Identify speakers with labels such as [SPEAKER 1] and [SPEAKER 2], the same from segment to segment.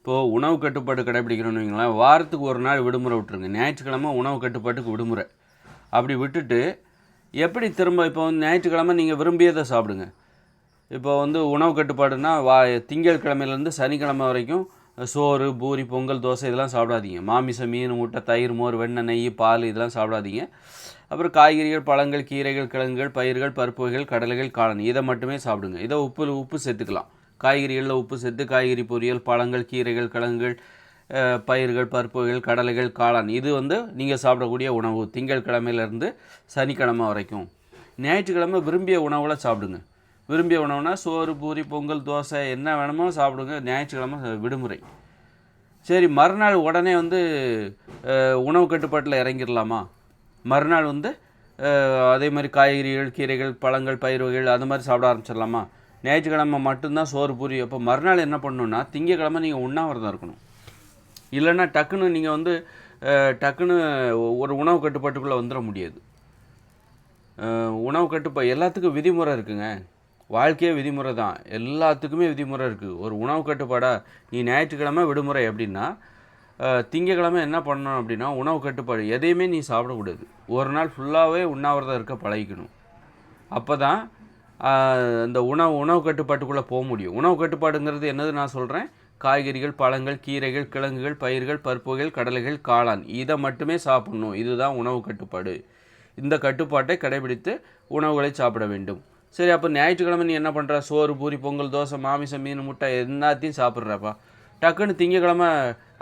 [SPEAKER 1] இப்போது உணவு கட்டுப்பாடு கடைப்பிடிக்கணும்னு வைங்களேன், வாரத்துக்கு ஒரு நாள் விடுமுறை விட்டுருங்க. ஞாயிற்றுக்கிழமை உணவு கட்டுப்பாட்டுக்கு விடுமுறை. அப்படி விட்டுட்டு எப்படி திரும்ப இப்போ வந்து ஞாயிற்றுக்கிழமை நீங்கள் விரும்பியதை சாப்பிடுங்க. இப்போ வந்து உணவு கட்டுப்பாடுனா திங்கட்கிழமையிலேருந்து சனிக்கிழமை வரைக்கும் சோறு, பூரி, பொங்கல், தோசை இதெல்லாம் சாப்பிடாதீங்க. மாமிசம், மீன், முட்டை, தயிர், மோர், வெண்ணெய், நெய், பால் இதெல்லாம் சாப்பிடாதீங்க. அப்புறம் காய்கறிகள், பழங்கள், கீரைகள், கிழங்குகள், பயிர்கள், பருப்பு வகைகள், கடலைகள், காளான் இதை மட்டுமே சாப்பிடுங்க. இதை உப்பு சேர்த்துக்கலாம். காய்கறிகளில் உப்பு சேர்த்து காய்கறி பொரியல், பழங்கள், கீரைகள், கிழங்குகள், பயிர்கள், பருப்பு வகைகள், கடலைகள், காளான் இது வந்து நீங்கள் சாப்பிடக்கூடிய உணவு திங்கட்கிழமையிலேருந்து சனிக்கிழமை வரைக்கும். ஞாயிற்றுக்கிழமை விரும்பிய உணவுகளை சாப்பிடுங்க. விரும்பிய உணவுனா சோறு, பூரி, பொங்கல், தோசை என்ன வேணுமோ சாப்பிடுங்க. ஞாயிற்றுக்கிழமை விடுமுறை. சரி, மறுநாள் உடனே வந்து உணவு கட்டுப்பாட்டில் இறங்கிடலாமா? மறுநாள் வந்து அதே மாதிரி காய்கறிகள், கீரைகள், பழங்கள், பயிர் வகைகள் அது மாதிரி சாப்பிட ஆரம்பிச்சிடலாமா? ஞாயிற்றுக்கிழமை மட்டும்தான் சோறு, பூரி. அப்போ மறுநாள் என்ன பண்ணணுன்னா திங்கக்கிழமை நீங்கள் உண்ணாவிரதம் இருக்கணும். இல்லைன்னா டக்குன்னு நீங்கள் வந்து டக்குன்னு ஒரு உணவு கட்டுப்பாட்டுக்குள்ளே வந்துட முடியாது. உணவு கட்டுப்பாடு எல்லாத்துக்கும் விதிமுறை இருக்குங்க. வாழ்க்கையே விதிமுறை தான். எல்லாத்துக்குமே விதிமுறை இருக்குது. ஒரு உணவு கட்டுப்பாடாக நீ ஞாயிற்றுக்கிழமை விடுமுறை அப்படின்னா திங்கக்கிழமை என்ன பண்ணணும் அப்படின்னா உணவு கட்டுப்பாடு எதையுமே நீ சாப்பிடக்கூடாது. ஒரு நாள் ஃபுல்லாகவே உண்ணாவிரதம் இருக்க பழகிக்கணும். அப்போ தான் இந்த உணவு கட்டுப்பாட்டுக்குள்ளே போக முடியும். உணவு கட்டுப்பாடுங்கிறது என்னது நான் சொல்கிறேன், காய்கறிகள், பழங்கள், கீரைகள், கிழங்குகள், பயிர்கள், பருப்பு வகைகள், கடலைகள், காளான் இதை மட்டுமே சாப்பிடணும். இதுதான் உணவு கட்டுப்பாடு. இந்த கட்டுப்பாட்டை கடைபிடித்து உணவுகளை சாப்பிட வேண்டும். சரி, அப்போ ஞாயிற்றுக்கிழமை நீ என்ன பண்ணுற? சோறு, பூரி, பொங்கல், தோசை, மாமிசம், மீன், முட்டை எல்லாத்தையும் சாப்பிட்றப்பா. டக்குன்னு திங்கக்கிழமை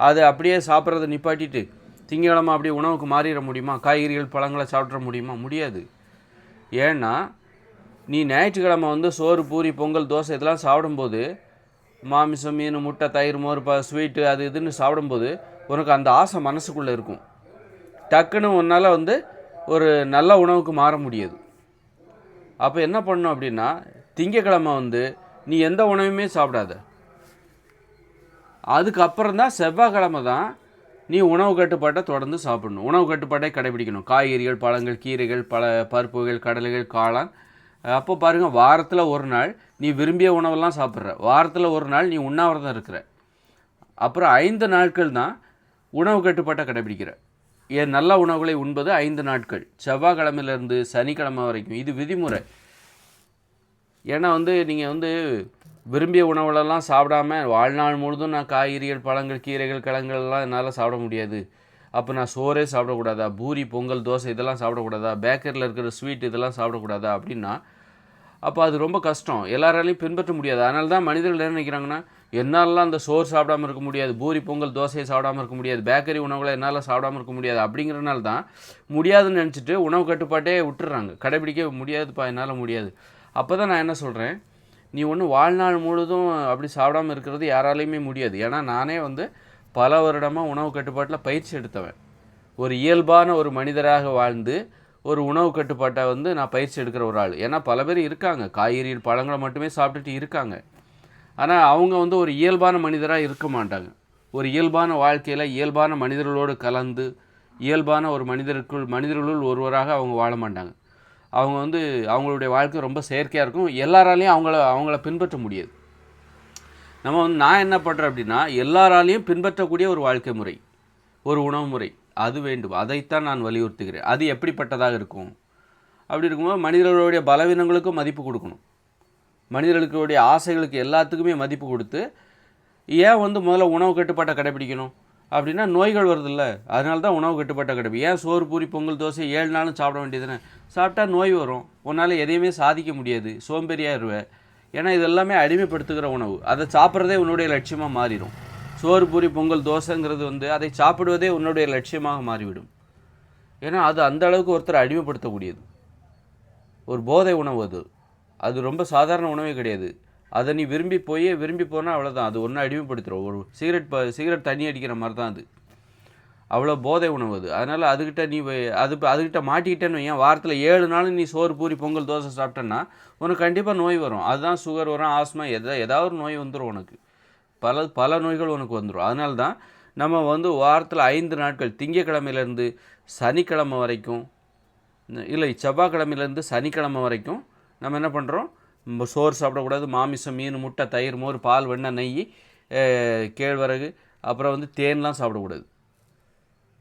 [SPEAKER 1] அதை அப்படியே சாப்பிட்றத நிப்பாட்டிட்டு திங்கக்கிழமை அப்படியே உணவுக்கு மாறிட முடியுமா? காய்கறிகள், பழங்களை சாப்பிட்ற முடியுமா? முடியாது. ஏன்னா நீ ஞாயிற்றுக்கிழமை வந்து சோறு, பூரி, பொங்கல், தோசை இதெல்லாம் சாப்பிடும்போது மாமிசம், மீன், முட்டை, தயிர், மோர், ஸ்வீட்டு அது இதுன்னு சாப்பிடும்போது உனக்கு அந்த ஆசை மனசுக்குள்ளே இருக்கும். டக்குன்னு உன்னால் வந்து ஒரு நல்ல உணவுக்கு மாற முடியாது. அப்போ என்ன பண்ணணும் அப்படின்னா திங்கக்கிழமை வந்து நீ எந்த உணவுமே சாப்பிடாத. அதுக்கப்புறம் தான் செவ்வாய்க்கிழமை தான் நீ உணவு கட்டுப்பாட்டை தொடர்ந்து சாப்பிடணும். உணவு கட்டுப்பாட்டை கடைபிடிக்கணும். காய்கறிகள், பழங்கள், கீரைகள், பருப்புகள், கடலைகள், காளான். அப்போ பாருங்கள், வாரத்தில் ஒரு நாள் நீ விரும்பிய உணவெல்லாம் சாப்பிட்ற. வாரத்தில் ஒரு நாள் நீ உண்ணாவிரதம் இருக்கிற. அப்புறம் 5 நாட்கள் தான் உணவு கட்டுப்பாட்டை கடைபிடிக்கிற. நல்ல உணவுகளை உண்பது 5 நாட்கள், செவ்வாய்க்கிழமையிலேருந்து சனிக்கிழமை வரைக்கும். இது விதிமுறை. ஏன்னா வந்து நீங்கள் வந்து விரும்பிய உணவுகளெல்லாம் சாப்பிடாம வாழ்நாள் முழுதும் நான் காய்கறிகள், பழங்கள், கீரைகள், கிழங்குகள்லாம் என்னால் சாப்பிட முடியாது. அப்போ நான் சோறே சாப்பிடக்கூடாதா? பூரி, பொங்கல், தோசை இதெல்லாம் சாப்பிடக்கூடாதா? பேக்கரியில் இருக்கிற ஸ்வீட் இதெல்லாம் சாப்பிடக்கூடாதா? அப்படின்னா அப்போ அது ரொம்ப கஷ்டம். எல்லாராலையும் பின்பற்ற முடியாது. அதனால தான் மனிதர்கள் என்ன நினைக்கிறாங்கன்னா, என்னாலலாம் அந்த சோறு சாப்பிடாமல் இருக்க முடியாது, பூரி, பொங்கல், தோசையை சாப்பிடாமல் இருக்க முடியாது, பேக்கரி உணவுகளை என்னால் சாப்பிடாமல் இருக்க முடியாது அப்படிங்கிறனால தான் முடியாதுன்னு நினச்சிட்டு உணவு கட்டுப்பாட்டே விட்டுறாங்க. கடைபிடிக்க முடியாதுப்பா, என்னால் முடியாது. அப்போ தான் நான் என்ன சொல்கிறேன், நீ ஒன்றும் வாழ்நாள் முழுதும் அப்படி சாப்பிடாமல் இருக்கிறது யாராலையுமே முடியாது. ஏன்னா நானே வந்து பல வருடமாக உணவு கட்டுப்பாட்டில் பயிற்சி எடுத்தவன். ஒரு இயல்பான ஒரு மனிதராக வாழ்ந்து ஒரு உணவு கட்டுப்பாட்டை வந்து நான் பயிற்சி எடுக்கிற ஒரு ஆள். ஏன்னா பல பேர் இருக்காங்க, காய்கறிகள், பழங்களை மட்டுமே சாப்பிட்டுட்டு இருக்காங்க. ஆனால் அவங்க வந்து ஒரு இயல்பான மனிதராக இருக்க மாட்டாங்க. ஒரு இயல்பான வாழ்க்கையில் இயல்பான மனிதர்களோடு கலந்து இயல்பான ஒரு மனிதர்களுள் ஒருவராக அவங்க வாழ மாட்டாங்க. அவங்க வந்து அவங்களுடைய வாழ்க்கை ரொம்ப செயற்கையாக இருக்கும். எல்லாராலையும் அவங்கள பின்பற்ற முடியாது. நம்ம வந்து நான் என்ன பண்ணுறேன் அப்படின்னா எல்லாராலையும் பின்பற்றக்கூடிய ஒரு வாழ்க்கை முறை, ஒரு உணவு முறை அது வேண்டும். அதைத்தான் நான் வலியுறுத்துகிறேன். அது எப்படிப்பட்டதாக இருக்கும்? அப்படி இருக்கும்போது மனிதர்களுடைய பலவீனங்களுக்கும் மதிப்பு கொடுக்கணும். மனிதர்களுடைய ஆசைகளுக்கு எல்லாத்துக்குமே மதிப்பு கொடுத்து ஏன் வந்து முதல்ல உணவு கட்டுப்பாட்டை கடைபிடிக்கணும் அப்படின்னா நோய்கள் வருதில்ல, அதனால தான் உணவு கட்டுப்பாட்டை கடைபிடி. ஏன் சோறு, பூரி, பொங்கல், தோசை 7 நாளும் சாப்பிட வேண்டியதுன்னு? சாப்பிட்டா நோய் வரும், உன்னால் எதையுமே சாதிக்க முடியாது, சோம்பேறியாகிடுவேன். ஏன்னா இது எல்லாமே அடிமைப்படுத்துகிற உணவு. அதை சாப்பிட்றதே உன்னுடைய லட்சியமாக மாறிடும். சோறு, பூரி, பொங்கல், தோசைங்கிறது வந்து அதை சாப்பிடுவதே உன்னுடைய லட்சியமாக மாறிவிடும். ஏன்னா அது அந்த அளவுக்கு ஒருத்தரை அடிமைப்படுத்தக்கூடியது ஒரு போதை உணவு. அது ரொம்ப சாதாரண உணவே கிடையாது. அதை நீ விரும்பி போனால் அவ்வளோதான், அது ஒன்றும் அடிமைப்படுத்துகிறோம். ஒரு சிகரெட் தண்ணி அடிக்கிற மாதிரி தான் அது. அவ்வளோ போதை உணவு அது. அதனால் அதுக்கிட்ட மாட்டிக்கிட்டேன்னு வையன், வாரத்தில் 7 நாள் நீ சோறு, பூரி, பொங்கல், தோசை சாப்பிட்டேன்னா உனக்கு கண்டிப்பாக நோய் வரும். அதுதான் சுகர் வரும், ஆஸ்மா, ஏதாவது ஒரு நோய் வந்துடும் உனக்கு. பல நோய்கள் உனக்கு வந்துடும். அதனால தான் நம்ம வந்து வாரத்தில் 5 நாட்கள் திங்கக்கிழமையிலேருந்து சனிக்கிழமை வரைக்கும், இல்லை செவ்வாய்க்கிழமையிலேருந்து சனிக்கிழமை வரைக்கும் நம்ம என்ன பண்ணுறோம், சோறு சாப்பிடக்கூடாது, மாமிசம், மீன், முட்டை, தயிர், மோர், பால், வெண்ணெய், நெய், கேழ்வரகு, அப்புறம் வந்து தேன்லாம் சாப்பிடக்கூடாது.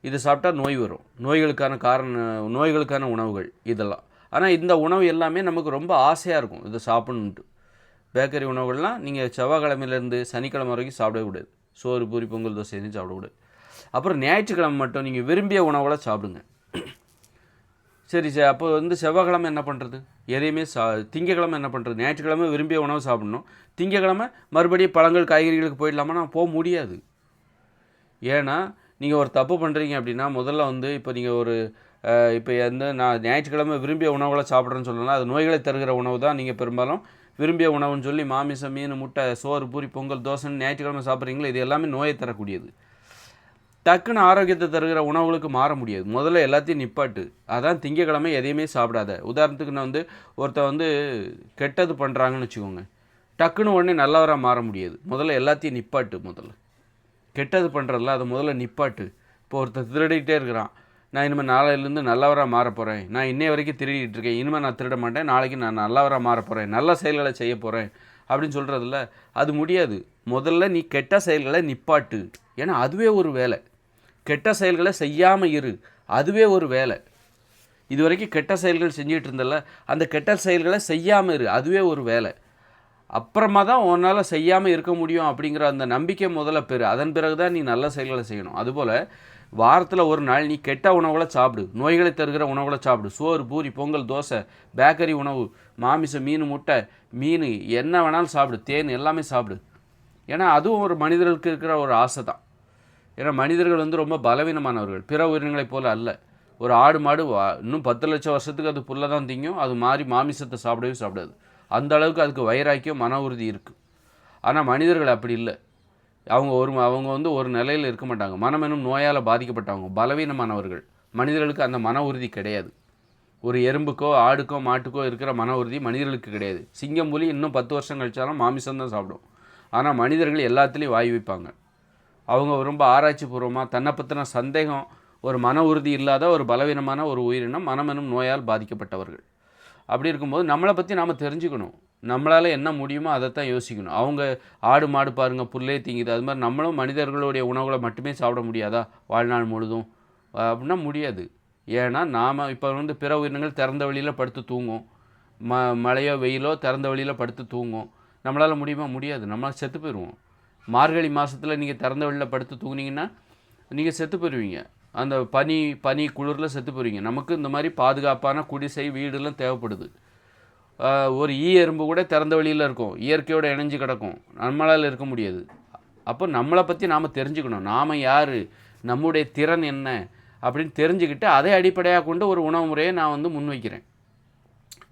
[SPEAKER 1] இது சாப்பிட்டா நோய் வரும். நோய்களுக்கான உணவுகள் இதெல்லாம். ஆனால் இந்த உணவு எல்லாமே நமக்கு ரொம்ப ஆசையாக இருக்கும் இதை சாப்பிட்ணுன்ட்டு. பேக்கரி உணவுகள்லாம் நீங்கள் செவ்வாய்க்கிழமையிலேருந்து சனிக்கிழமை வரைக்கும் சாப்பிடவே கூடாது. சோறு, பூரி, பொங்கல், தோசை எதுவும் சாப்பிடக்கூடாது. அப்புறம் ஞாயிற்றுக்கிழமை மட்டும் நீங்கள் விரும்பிய உணவுகளை சாப்பிடுங்க. சரி அப்போ வந்து செவ்வாய்க்கிழமை என்ன பண்ணுறது? எதையுமே திங்கக்கிழமை என்ன பண்ணுறது? ஞாயிற்றுக்கிழமை விரும்பிய உணவு சாப்பிட்ணும். திங்கக்கிழமை மறுபடியும் பழங்கள், காய்கறிகளுக்கு போயிடலாமா? நான் போக முடியாது. ஏன்னா நீங்கள் ஒரு தப்பு பண்ணுறீங்க அப்படின்னா, முதல்ல வந்து இப்போ நீங்கள் இப்போ நான் ஞாயிற்றுக்கிழமை விரும்பிய உணவுகளை சாப்பிட்றேன்னு சொல்லலாம். அது நோய்களை தருகிற உணவு தான். நீங்கள் பெரும்பாலும் விரும்பிய உணவுன்னு சொல்லி மாமிசம், மீன், முட்டை, சோறு, பூரி, பொங்கல், தோசைன்னு ஞாயிற்றுக்கிழமை சாப்பிட்றீங்களோ இது எல்லாமே நோயை தரக்கூடியது. டக்குன்னு ஆரோக்கியத்தை தருகிற உணவுகளுக்கு மாற முடியாது. முதல்ல எல்லாத்தையும் நிப்பாட்டு. அதான் திங்கக்கிழமை எதையுமே சாப்பிடாத. உதாரணத்துக்கு நான் வந்து ஒருத்தர் கெட்டது பண்ணுறாங்கன்னு வச்சுக்கோங்க, டக்குன்னு உடனே நல்லவராக மாற முடியாது. முதல்ல எல்லாத்தையும் நிப்பாட்டு. முதல்ல கெட்டது பண்ணுறதில்ல, அதை முதல்ல நிப்பாட்டு. இப்போ ஒருத்தர் திருடிக்கிட்டே இருக்கிறான், நான் இனிமேல் நாளையிலேருந்து நல்லவராக மாற போகிறேன், நான் இன்னைய வரைக்கும் திருடிட்டு இருக்கேன், இனிமேல் நான் திருட மாட்டேன், நாளைக்கு நான் நல்லவராக மாற போகிறேன், நல்ல செயல்களை செய்ய போகிறேன் அப்படின்னு சொல்கிறதில்ல, அது முடியாது. முதல்ல நீ கெட்ட செயல்களை நிப்பாட்டு. ஏன்னா அதுவே ஒரு வேலை. கெட்ட செயல்களை செய்யாமல் இரு, அதுவே ஒரு வேலை. இது வரைக்கும் கெட்ட செயல்கள் செஞ்சுட்டு இருந்தல, அந்த கெட்ட செயல்களை செய்யாமல் இரு, அதுவே ஒரு வேலை. அப்புறமா தான் உன்னால் செய்யாமல் இருக்க முடியும் அப்படிங்கிற அந்த நம்பிக்கை முதல்ல பெறு. அதன் பிறகு தான் நீ நல்ல செயல்களை செய்யணும். அதுபோல் வாரத்தில் ஒரு நாள் நீ கெட்ட உணவுகளை சாப்பிடு, நோய்களை தருகிற உணவுகளை சாப்பிடு. சோறு, பூரி, பொங்கல், தோசை, பேக்கரி உணவு, மாமிசம், மீன், முட்டை, மீன் என்ன வேணாலும் சாப்பிடு, தேன் எல்லாமே சாப்பிடு. ஏன்னா அதுவும் ஒரு மனிதர்களுக்கு இருக்கிற ஒரு ஆசை தான். ஏன்னா மனிதர்கள் ரொம்ப பலவீனமானவர்கள், பிற உயிரினங்களைப் போல அல்ல. ஒரு ஆடு மாடு இன்னும் 10 லட்சம் வருஷத்துக்கு அது புல்லை தான் திங்கும், அது மாறி மாமிசத்தை சாப்பிடவே சாப்பிடாது. அந்த அளவுக்கு அதுக்கு வைராக்கியம், மன உறுதி இருக்குது. ஆனால் மனிதர்கள் அப்படி இல்லை. அவங்க ஒரு நிலையில் இருக்க மாட்டாங்க. மனம் எனும் நோயால் பாதிக்கப்பட்டவங்க, பலவீனமானவர்கள். மனிதர்களுக்கு அந்த மன உறுதி கிடையாது. ஒரு எறும்புக்கோ ஆடுக்கோ மாட்டுக்கோ இருக்கிற மன உறுதி மனிதர்களுக்கு கிடையாது. சிங்கம், புலி இன்னும் 10 வருஷம் கழிச்சாலும் மாமிசம்தான் சாப்பிடும். ஆனால் மனிதர்கள் எல்லாத்துலேயும் வாய் வைப்பாங்க. அவங்க ரொம்ப ஆராய்ச்சி பூர்வமாக தன்னை பற்றின சந்தேகம், ஒரு மன உறுதி இல்லாத ஒரு பலவீனமான ஒரு உயிரினம், மனம் எனும் நோயால் பாதிக்கப்பட்டவர்கள். அப்படி இருக்கும்போது நம்மளை பற்றி நாம் தெரிஞ்சுக்கணும். நம்மளால் என்ன முடியுமோ அதைத்தான் யோசிக்கணும். அவங்க ஆடு மாடு பாருங்கள் புல்லே திங்குது, அது மாதிரி நம்மளும் மனிதர்களுடைய உணவுகளை மட்டுமே சாப்பிட முடியாதா வாழ்நாள் முழுதும்? அப்படின்னா முடியாது. ஏன்னா நாம் இப்போ பிற உயிரினங்கள் திறந்த வழியில் படுத்து தூங்கும். மழையோ வெயிலோ திறந்த வழியில் படுத்து தூங்கும். நம்மளால் முடியுமா? முடியாது. நம்மளால் செத்து போயிடுவோம். மார்கழி மாதத்தில் நீங்கள் திறந்த வழியில் படுத்து தூங்குனீங்கன்னா நீங்கள் செத்து போயிடுவீங்க. அந்த பனி குளிரில் செத்து போகிறீங்க. நமக்கு இந்த மாதிரி பாதுகாப்பான குடிசை வீடுலாம் தேவைப்படுது. ஒரு எறும்பு கூட திறந்த வழியில் இருக்கும், இயற்கையோடு இணைஞ்சு கிடக்கும், நம்மளால் இருக்க முடியாது. அப்போ நம்மளை பற்றி நாம் தெரிஞ்சுக்கணும். நாம் யார், நம்முடைய திறன் என்ன அப்படின்னு தெரிஞ்சுக்கிட்டு அதை அடிப்படையாக கொண்டு ஒரு உணவு முறையை நான் முன்வைக்கிறேன்.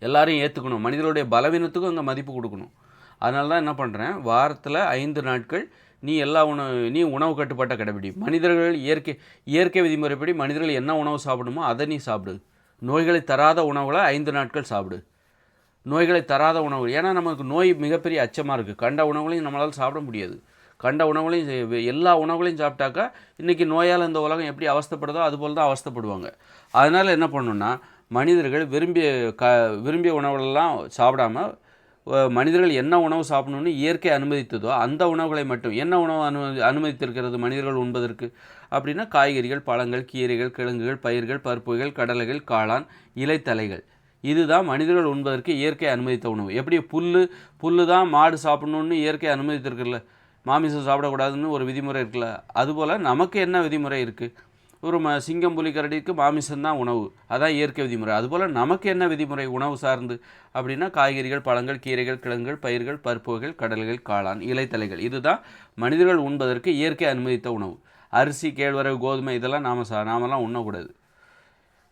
[SPEAKER 1] எல்லாரையும் ஏற்றுக்கணும். மனிதர்களுடைய பலவீனத்துக்கும் அங்கே மதிப்பு கொடுக்கணும். அதனால தான் என்ன பண்ணுறேன், வாரத்தில் 5 நாட்கள் நீ உணவு கட்டுப்பாட்டை கடைபிடி. மனிதர்கள் இயற்கை விதிமுறைப்படி மனிதர்கள் என்ன உணவு சாப்பிடுமோ அதை நீ சாப்பிடு. நோய்களை தராத உணவுகளை 5 நாட்கள் சாப்பிடு. நோய்களை தராத உணவு, ஏன்னா நமக்கு நோய் மிகப்பெரிய அச்சமாக இருக்குது. கண்ட உணவுகளையும் நம்மளால் சாப்பிட முடியாது. கண்ட உணவுகளையும் எல்லா உணவுகளையும் சாப்பிட்டாக்கா இன்றைக்கி நோயால் இந்த உலகம் எப்படி அவஸ்தைப்படுதோ அதுபோல் தான் அவஸ்தைப்படுவாங்க. அதனால் என்ன பண்ணணுன்னா, மனிதர்கள் விரும்பிய உணவுகளெல்லாம் சாப்பிடாமல் மனிதர்கள் என்ன உணவு சாப்பிடணும்னு இயற்கை அனுமதித்ததோ அந்த உணவுகளை மட்டும். என்ன உணவு அனுமதித்திருக்கிறது மனிதர்கள் உண்பதற்கு அப்படின்னா, காய்கறிகள், பழங்கள், கீரைகள், கிழங்குகள், பயிர்கள், பருப்புகள், கடலைகள், காளான், இலைத்தலைகள். இதுதான் மனிதர்கள் உண்பதற்கு இயற்கை அனுமதித்த உணவு. எப்படி புல்லு தான் மாடு சாப்பிடணுன்னு இயற்கை அனுமதித்திருக்குல்ல, மாமிசம் சாப்பிடக்கூடாதுன்னு ஒரு விதிமுறை இருக்குல்ல, அதுபோல் நமக்கு என்ன விதிமுறை இருக்குது? ஒரு சிங்கம், புலி, கரடிக்கு மாமிசம்தான் உணவு, அதான் இயற்கை விதிமுறை. அதுபோல் நமக்கு என்ன விதிமுறை உணவு சார்ந்து அப்படின்னா, காய்கறிகள், பழங்கள், கீரைகள், கிழங்குகள், பயிர்கள், பருப்புகள், கடல்கள், காளான், இலைத்தலைகள். இதுதான் மனிதர்கள் உண்பதற்கு இயற்கை அனுமதித்த உணவு. அரிசி, கேழ்வரகு, கோதுமை இதெல்லாம் நாமெல்லாம் உண்ணக்கூடாது.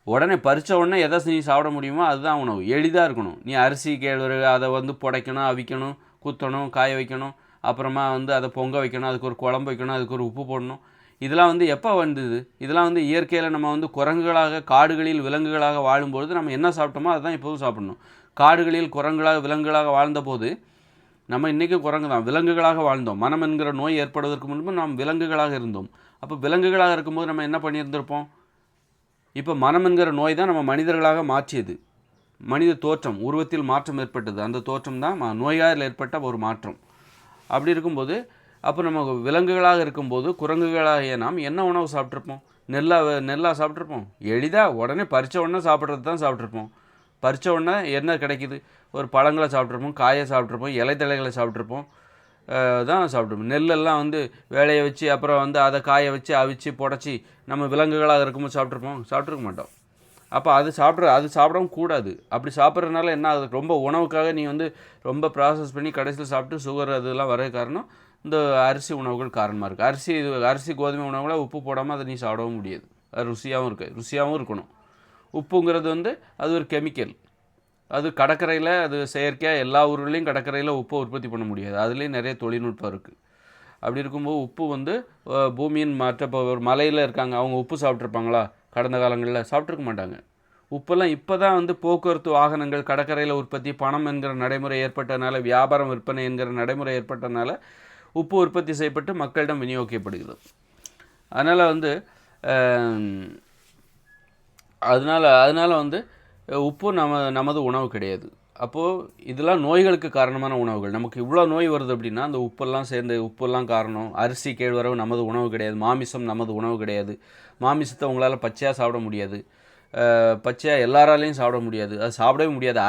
[SPEAKER 1] உடனே பறித்த உடனே எதை நீ சாப்பிட முடியுமோ அதுதான் உணவு. எளிதாக இருக்கணும். நீ அரிசி, கேழ்வரகு அதை புடைக்கணும், அவிக்கணும், குத்தணும், காய வைக்கணும், அப்புறமா அதை பொங்க வைக்கணும், அதுக்கு ஒரு குழம்பு வைக்கணும், அதுக்கு ஒரு உப்பு போடணும். இதெல்லாம் எப்போ வந்தது? இதெல்லாம் இயற்கையில் நம்ம குரங்குகளாக காடுகளில் விலங்குகளாக வாழும்பொழுது நம்ம என்ன சாப்பிட்டோமோ அதுதான் இப்போதும் சாப்பிடணும். காடுகளில் குரங்குகளாக விலங்குகளாக வாழ்ந்தபோது நம்ம இன்றைக்கி குரங்கு தான், விலங்குகளாக வாழ்ந்தோம். மனம் என்கிற நோய் ஏற்படுவதற்கு முன்பு நாம் விலங்குகளாக இருந்தோம். அப்போ விலங்குகளாக இருக்கும்போது நம்ம என்ன பண்ணியிருந்திருப்போம்? இப்போ மனம் என்கிற நோய் தான் நம்ம மனிதர்களாக மாற்றியது. மனித தோற்றம், உருவத்தில் மாற்றம் ஏற்பட்டது. அந்த தோற்றம் தான் நோயால் ஏற்பட்ட ஒரு மாற்றம். அப்படி இருக்கும்போது அப்போ நம்ம விலங்குகளாக இருக்கும்போது குரங்குகளாகிய நாம் என்ன உணவு சாப்பிட்ருப்போம்? நெல்லா சாப்பிட்ருப்போம்? எளிதாக உடனே பறித்த உடனே சாப்பிட்றது தான் சாப்பிட்ருப்போம். பறித்த உடனே என்ன கிடைக்கிது? ஒரு பழங்களை சாப்பிட்ருப்போம், காயை சாப்பிட்ருப்போம், இலைத்தழைகளை சாப்பிட்ருப்போம், தான் சாப்பிட்ருப்போம். நெல்லெல்லாம் வந்து வேலையை வச்சு அப்புறம் வந்து அதை காய வச்சு அவிச்சு புடச்சி நம்ம விலங்குகளாக இருக்கும்போது சாப்பிட்ருக்க மாட்டோம். அப்போ அது சாப்பிடவும் கூடாது. அப்படி சாப்பிட்றதுனால என்ன ஆகுது? ரொம்ப உணவுக்காக நீ வந்து ரொம்ப ப்ராசஸ் பண்ணி கடைசியில் சாப்பிட்டு சுகர் அதெல்லாம் வர காரணம் இந்த அரிசி உணவுகள் காரணமாக இருக்குது. அரிசி கோதுமை உணவுகளை உப்பு போடாமல் அதை நீ சாப்பிடவும் முடியாது. அது ருசியாகவும் இருக்கணும். உப்புங்கிறது வந்து அது ஒரு கெமிக்கல். அது கடற்கரையில் அது செயற்கையாக எல்லா ஊர்களையும் கடற்கரையில் உப்பை உற்பத்தி பண்ண முடியாது. அதுலேயும் நிறைய தொழில்நுட்பம் இருக்குது. அப்படி இருக்கும்போது உப்பு வந்து பூமியின் மற்ற ஒரு மலையில் இருக்காங்க, அவங்க உப்பு சாப்பிட்ருப்பாங்களா? கடந்த காலங்களில் சாப்பிட்ருக்க மாட்டாங்க. உப்பெல்லாம் இப்போ தான் வந்து போக்குவரத்து வாகனங்கள் கடற்கரையில் உற்பத்தி பணம் என்கிற நடைமுறை ஏற்பட்டதுனால, வியாபாரம் விற்பனை என்கிற நடைமுறை ஏற்பட்டதுனால உப்பு உற்பத்தி செய்யப்பட்டு மக்களிடம் விநியோகிக்கப்படுகிறது. அதனால் வந்து அதனால் வந்து உப்பு நமது உணவு கிடையாது. அப்போது இதெல்லாம் நோய்களுக்கு காரணமான உணவுகள். நமக்கு இவ்வளோ நோய் வருது அப்படின்னா அந்த உப்பெல்லாம் காரணம். அரிசி கேழ்வரகு நமது உணவு கிடையாது. மாமிசம் நமது உணவு கிடையாது. மாமிசத்தை உங்களால் பச்சையாக சாப்பிட முடியாது. பச்சையாக எல்லாராலையும் சாப்பிட முடியாது. அது சாப்பிடவே முடியாது.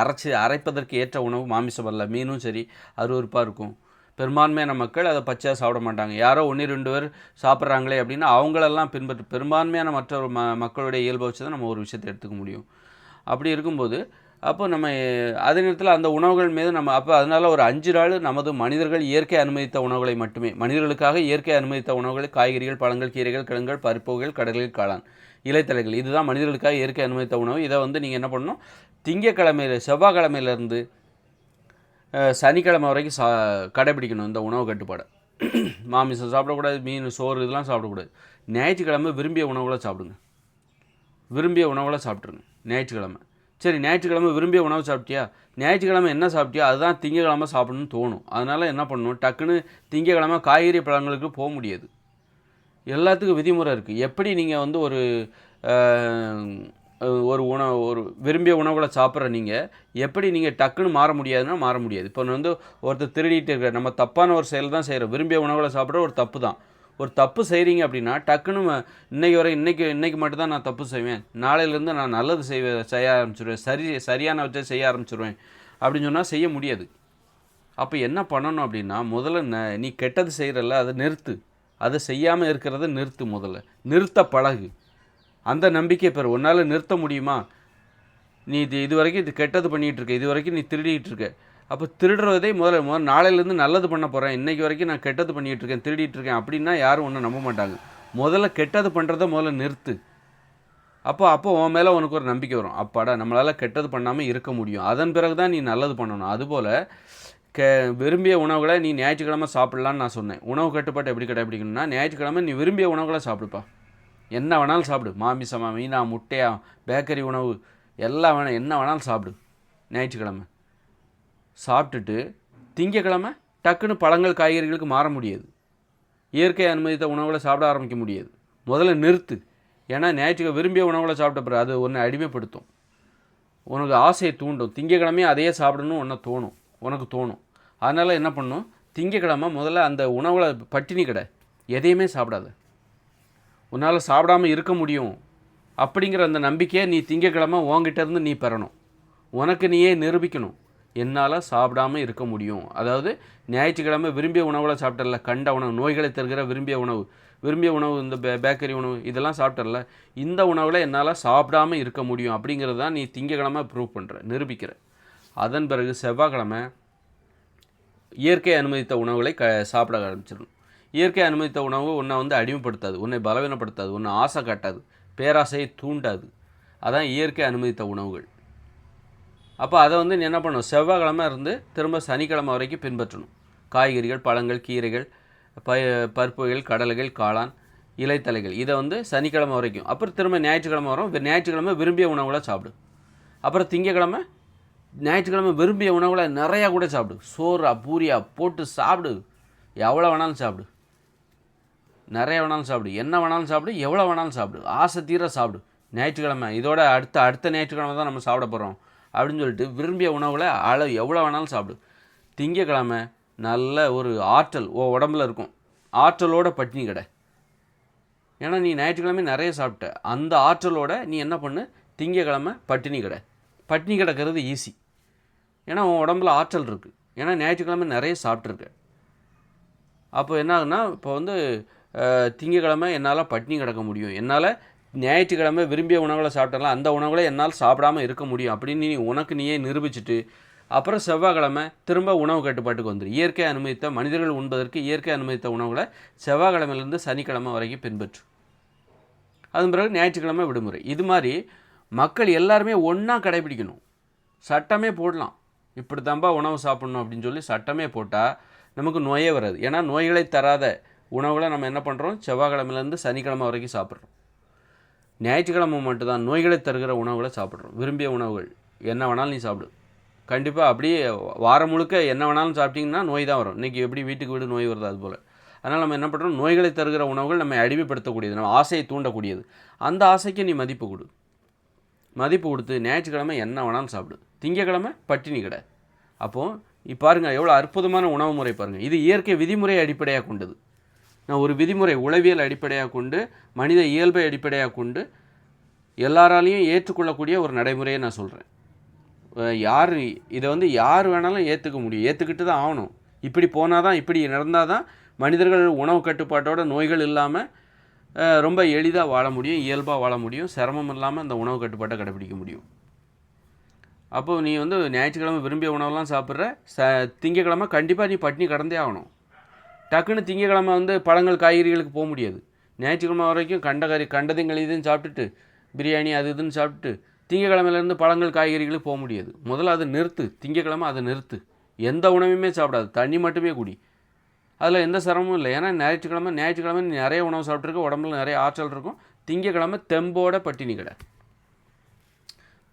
[SPEAKER 1] அரைப்பதற்கு ஏற்ற உணவு மாமிசம் அல்ல. மீனும் சரி அருவருப்பாக இருக்கும். பெரும்பான்மையான மக்கள் அதை பச்சையாக சாப்பிட மாட்டாங்க. யாரோ 1-2 பேர் சாப்பிட்றாங்களே அப்படின்னா அவங்களெல்லாம் பெரும்பான்மையான மற்ற மக்களுடைய இயல்பை வச்சு தான் நம்ம ஒரு விஷயத்தை எடுத்துக்க முடியும். அப்படி இருக்கும்போது அப்போ நம்ம அதே நேரத்தில் அந்த உணவுகள் மீது அதனால் ஒரு 5 நாள் நமது மனிதர்கள் இயற்கை அனுமதித்த உணவுகளை மட்டுமே, மனிதர்களுக்காக இயற்கை அனுமதித்த உணவுகளை காய்கறிகள், பழங்கள், கீரைகள், கிழங்குகள், பருப்புகள், கடல்கள், காளான், இலைத்தலைகள், இதுதான் மனிதர்களுக்காக இயற்கை அனுமதித்த உணவு. இதை வந்து நீங்கள் என்ன பண்ணணும்? செவ்வாய்க்கிழமையிலேருந்து சனிக்கிழமை வரைக்கும் கடைபிடிக்கணும் இந்த உணவு கட்டுப்பாடை. மாமிசம் சாப்பிடக்கூடாது, மீன், சோறு இதெல்லாம் சாப்பிடக்கூடாது. ஞாயிற்றுக்கிழமை விரும்பிய உணவுகளை சாப்பிடுங்க. ஞாயிற்றுக்கிழமை சரி, ஞாயிற்றுக்கிழமை விரும்பிய உணவு சாப்பிட்டியா? ஞாயிற்றுக்கிழமை என்ன சாப்பிட்டியா அதுதான் திங்கக்கிழமை சாப்பிடணும்னு தோணும். அதனால் என்ன பண்ணணும்? டக்குன்னு திங்கக்கிழமை காய்கறி பழங்களுக்கு போக முடியாது. எல்லாத்துக்கும் விதிமுறை இருக்குது. எப்படி நீங்கள் வந்து ஒரு விரும்பிய உணவுகளை சாப்பிட்ற நீங்கள் எப்படி நீங்கள் டக்குன்னு மாற முடியாது. இப்போ வந்து ஒருத்தர் திருடிட்டு இருக்கிற நம்ம தப்பான ஒரு செயல் தான் செய்கிறோம். விரும்பிய உணவுகளை சாப்பிட்ற ஒரு தப்பு தான். ஒரு தப்பு செய்கிறீங்க அப்படின்னா டக்குன்னு இன்றைக்கி மட்டும்தான் நான் தப்பு செய்வேன், நாளையிலேருந்து நான் நல்லது செய்ய ஆரம்பிச்சிடுவேன், சரியானவற்றை செய்ய ஆரம்பிச்சிடுவேன் அப்படின்னு சொன்னால் செய்ய முடியாது. அப்போ என்ன பண்ணணும் அப்படின்னா, முதல்ல நீ கெட்டது செய்கிறல்ல அதை நிறுத்து. அதை செய்யாமல் இருக்கிறத முதல்ல நிறுத்த பழகு. அந்த நம்பிக்கை பெறு. உன்னால் நிறுத்த முடியுமா? நீ இது வரைக்கும் இது கெட்டது பண்ணிகிட்டு இருக்க, இது வரைக்கும் நீ திருடிகிட்டு இருக்க. அப்போ திருடுறதே முதல்ல நாளையிலேருந்து நல்லது பண்ண போகிறேன், இன்றைக்கி வரைக்கும் நான் கெட்டது பண்ணிகிட்டு இருக்கேன், திருடிட்டு இருக்கேன் அப்படின்னா யாரும் ஒன்றும் நம்ப மாட்டாங்க. முதல்ல கெட்டது பண்ணுறத முதல்ல நிறுத்து. அப்போ உன் மேலே உனக்கு ஒரு நம்பிக்கை வரும். அப்பாடா நம்மளால் கெட்டது பண்ணாமல் இருக்க முடியும். அதன் பிறகு தான் நீ நல்லது பண்ணணும். அதுபோல் விரும்பிய உணவுகளை நீ ஞாயிற்றுக்கிழமை சாப்பிட்லான்னு நான் சொன்னேன். உணவு கட்டுப்பாட்டை எப்படி கடைப்பிடிக்கணும்னா, ஞாயிற்றுக்கிழமை நீ விரும்பிய உணவுகளை சாப்பிடுப்பா. என்ன வேணாலும் சாப்பிடு. மாமிசமா, மீனா, முட்டையா, பேக்கரி உணவு எல்லாம் என்ன வேணாலும் சாப்பிடு. ஞாயிற்றுக்கிழமை சாப்பிட்டுட்டு திங்கக்கிழமை டக்குன்னு பழங்கள், காய்கறிகளுக்கு மாற முடியாது. இயற்கை அனுமதித்த உணவுகளை சாப்பிட ஆரம்பிக்க முடியாது. முதல்ல நிறுத்து. ஏன்னா ஞாயிற்றுக்கிழமை விரும்பிய உணவுகளை சாப்பிட்ட பிறகு அது ஒன்று அடிமைப்படுத்தும். உனக்கு ஆசையை தூண்டும். திங்கக்கிழமையும் அதையே சாப்பிடணும் உனக்கு தோணும். அதனால் என்ன பண்ணணும்? திங்கக்கிழமை முதல்ல அந்த உணவுகளை பட்டினி கடை, எதையுமே சாப்பிடாத. உன்னால் சாப்பிடாமல் இருக்க முடியும் அப்படிங்கிற அந்த நம்பிக்கையை நீ திங்கக்கிழமை உங்ககிட்டேருந்து நீ பெறணும். உனக்கு நீயே நிரூபிக்கணும், என்னால் சாப்பிடாமல் இருக்க முடியும். அதாவது ஞாயிற்றுக்கிழமை விரும்பிய உணவுகளை சாப்பிட்டல, கண்ட உணவு, நோய்களை தருகிற விரும்பிய உணவு இந்த பேக்கரி உணவு இதெல்லாம் சாப்பிட்டல, இந்த உணவில் என்னால் சாப்பிடாமல் இருக்க முடியும் அப்படிங்கிறது தான் நீ திங்கக்கிழமை ப்ரூவ் பண்ணுற, நிரூபிக்கிற. அதன் பிறகு செவ்வாய்க்கிழமை இயற்கை அனுமதித்த உணவுகளை சாப்பிட ஆரம்பிச்சிடணும். இயற்கை அனுமதித்த உணவு உன்னை வந்து அடிமைப்படுத்தாது, உன்னை பலவீனப்படுத்தாது, உன்னை ஆசை காட்டாது, பேராசையை தூண்டாது. அதான் இயற்கை அனுமதித்த உணவுகள். அப்போ அதை வந்து நீ என்ன பண்ணணும்? செவ்வாய்க்கிழமை இருந்து திரும்ப சனிக்கிழமை வரைக்கும் பின்பற்றணும். காய்கறிகள், பழங்கள், கீரைகள், பருப்புகள், கடலைகள், காளான், இலைத்தலைகள், இதை வந்து சனிக்கிழமை வரைக்கும். அப்புறம் திரும்ப ஞாயிற்றுக்கிழமை வரும். ஞாயிற்றுக்கிழமை விரும்பிய உணவுகளை சாப்பிடு. அப்புறம் திங்கக்கிழமை ஞாயிற்றுக்கிழமை விரும்பிய உணவுகளை நிறையா கூட சாப்பிடு. சோறா பூரியா போட்டு சாப்பிடு. எவ்வளோ வேணாலும் சாப்பிடு, நிறைய வேணாலும் சாப்பிடு, என்ன வேணாலும் சாப்பிடு, எவ்வளோ வேணாலும் சாப்பிடு, ஆசை தீர சாப்பிடு. ஞாயிற்றுக்கிழமை இதோட அடுத்த ஞாயிற்றுக்கிழமை தான் நம்ம சாப்பிட போகிறோம் அப்படின்னு சொல்லிட்டு விரும்பிய உணவுகளை எவ்வளோ வேணாலும் சாப்பிடு. திங்கக்கிழமை நல்ல ஒரு ஆற்றல் உடம்புல இருக்கும். ஆற்றலோட பட்டினி கடை. ஏன்னா நீ ஞாயிற்றுக்கிழமை நிறைய சாப்பிட்ட, அந்த ஆற்றலோட நீ என்ன பண்ணு, திங்கக்கிழமை பட்டினி கடை. பட்டினி கிடக்கிறது ஈஸி, ஏன்னா உன் உடம்புல ஆற்றல் இருக்குது, ஏன்னா ஞாயிற்றுக்கிழமை நிறைய சாப்பிட்ருக்க. அப்போ என்ன ஆகுனா, இப்போ வந்து திங்கக்கிழமை என்னால் பட்டினி கிடக்க முடியும், என்னால் ஞாயிற்றுக்கிழமை விரும்பிய உணவுகளை சாப்பிட்டாலும் அந்த உணவுகளை என்னால் சாப்பிடாமல் இருக்க முடியும் அப்படின்னு நீ உனக்கு நீயே நிரூபிச்சுட்டு அப்புறம் செவ்வாய்க்கிழமை திரும்ப உணவு கட்டுப்பாட்டுக்கு வந்துடும். இயற்கை அனுமதித்த மனிதர்கள் உண்பதற்கு இயற்கை அனுமதித்த உணவுகளை செவ்வாய்க்கிழமையிலேருந்து சனிக்கிழமை வரைக்கும் பின்பற்று. அதன் பிறகு ஞாயிற்றுக்கிழமை விடுமுறை. இது மாதிரி மக்கள் எல்லாருமே ஒன்றா கடைபிடிக்கணும். சட்டமே போடலாம், இப்படி தான்பா உணவு சாப்பிட்ணும் அப்படின்னு சொல்லி சட்டமே போட்டால் நமக்கு நோயே வராது. ஏன்னா நோய்களை தராத உணவுகளை நம்ம என்ன பண்ணுறோம், செவ்வாய்க்கிழமையிலேருந்து சனிக்கிழமை வரைக்கும் சாப்பிட்றோம். ஞாயிற்றுக்கிழமை மட்டும்தான் நோய்களை தருகிற உணவுகளை சாப்பிட்றோம். விரும்பிய உணவுகள் என்ன வேணாலும் நீ சாப்பிடு. கண்டிப்பாக அப்படியே வாரம் முழுக்க என்ன வேணாலும் சாப்பிட்டிங்கன்னா நோய் தான் வரும். இன்றைக்கி எப்படி வீட்டுக்கு வீடு நோய் வருது அதுபோல். அதனால் நம்ம என்ன பண்ணுறோம், நோய்களை தருகிற உணவுகள் நம்ம அடிமைப்படுத்தக்கூடியது, நம்ம ஆசையை தூண்டக்கூடியது. அந்த ஆசைக்கு நீ மதிப்பு கொடு. மதிப்பு கொடுத்து ஞாயிற்றுக்கிழமை என்ன வேணாலும் சாப்பிடு, திங்கக்கிழமை பட்டினி கடை. அப்போது பாருங்கள் எவ்வளோ அற்புதமான உணவு முறை பாருங்கள். இது இயற்கை விதிமுறையை அடிப்படையாக கொண்டது. நான் ஒரு விதிமுறை உளவியல் அடிப்படையாக கொண்டு மனித இயல்பை அடிப்படையாக கொண்டு எல்லாராலையும் ஏற்றுக்கொள்ளக்கூடிய ஒரு நடைமுறையை நான் சொல்கிறேன். யார் இதை வந்து யார் வேணாலும் ஏற்றுக்க முடியும், ஏற்றுக்கிட்டு தான் ஆகணும். இப்படி போனால் தான், இப்படி நடந்தால் தான் மனிதர்கள் உணவு கட்டுப்பாட்டோட நோய்கள் இல்லாமல் ரொம்ப எளிதாக வாழ முடியும், இயல்பாக வாழ முடியும், சிரமம் இல்லாமல் அந்த உணவு கட்டுப்பாட்டை கடைபிடிக்க முடியும். அப்போது நீ வந்து ஞாயிற்றுக்கிழமை விரும்பிய உணவெல்லாம் சாப்பிட்ற, திங்கக்கிழமை கண்டிப்பாக நீ பட்டினி கடந்தே ஆகணும். டக்குன்னு திங்கக்கிழமை வந்து பழங்கள் காய்கறிகளுக்கு போக முடியாது. ஞாயிற்றுக்கிழமை வரைக்கும் கண்டதையும் கழிதையும் சாப்பிட்டுட்டு பிரியாணி அது இதுன்னு சாப்பிட்டுட்டு திங்கக்கிழமையிலேருந்து பழங்கள் காய்கறிகளுக்கு போக முடியாது. முதல்ல அதை நிறுத்து, திங்கக்கிழமை அதை நிறுத்து. எந்த உணவுமே சாப்பிடாது, தண்ணி மட்டுமே குடி. அதில் எந்த சிரமமும் இல்லை. ஏன்னா ஞாயிற்றுக்கிழமை நீ நிறைய உணவு சாப்பிட்ருக்க, உடம்புல நிறைய ஆற்றல் இருக்கும். திங்கக்கிழமை தெம்போட பட்டினி கடை,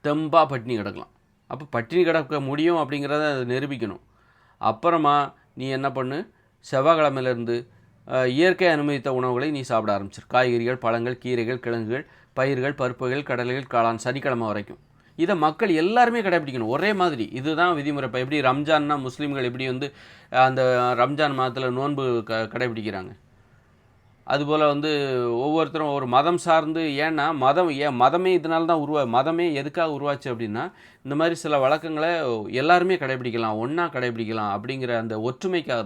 [SPEAKER 1] தெம்பாக பட்டினி கிடக்கலாம். அப்போ பட்டினி கிடக்க முடியும் அப்படிங்கிறத அதை நிரூபிக்கணும். அப்புறமா நீ என்ன பண்ணு, செவ்வாய்க்கிழமையிலேருந்து இயற்கை அனுமதித்த உணவுகளை நீ சாப்பிட ஆரம்பிச்சிரு. காய்கறிகள், பழங்கள், கீரைகள், கிழங்குகள், பயிர்கள், பருப்புகள், கடலைகள், காளான், சனிக்கிழமை வரைக்கும். இதை மக்கள் எல்லாருமே கடைபிடிக்கணும் ஒரே மாதிரி. இதுதான் விதிமுறை. இப்போ எப்படி ரம்ஜான்னா முஸ்லீம்கள் எப்படி வந்து அந்த ரம்ஜான் மாதத்தில் நோன்பு கடைபிடிக்கிறாங்க, அதுபோல் வந்து ஒவ்வொருத்தரும் ஒரு மதம் சார்ந்து, ஏன்னா மதமே இதனால தான் மதமே எதுக்காக உருவாச்சு அப்படின்னா, இந்த மாதிரி சில வழக்கங்களை எல்லாருமே கடைபிடிக்கலாம், ஒன்றா கடைபிடிக்கலாம் அப்படிங்கிற அந்த ஒற்றுமைக்காக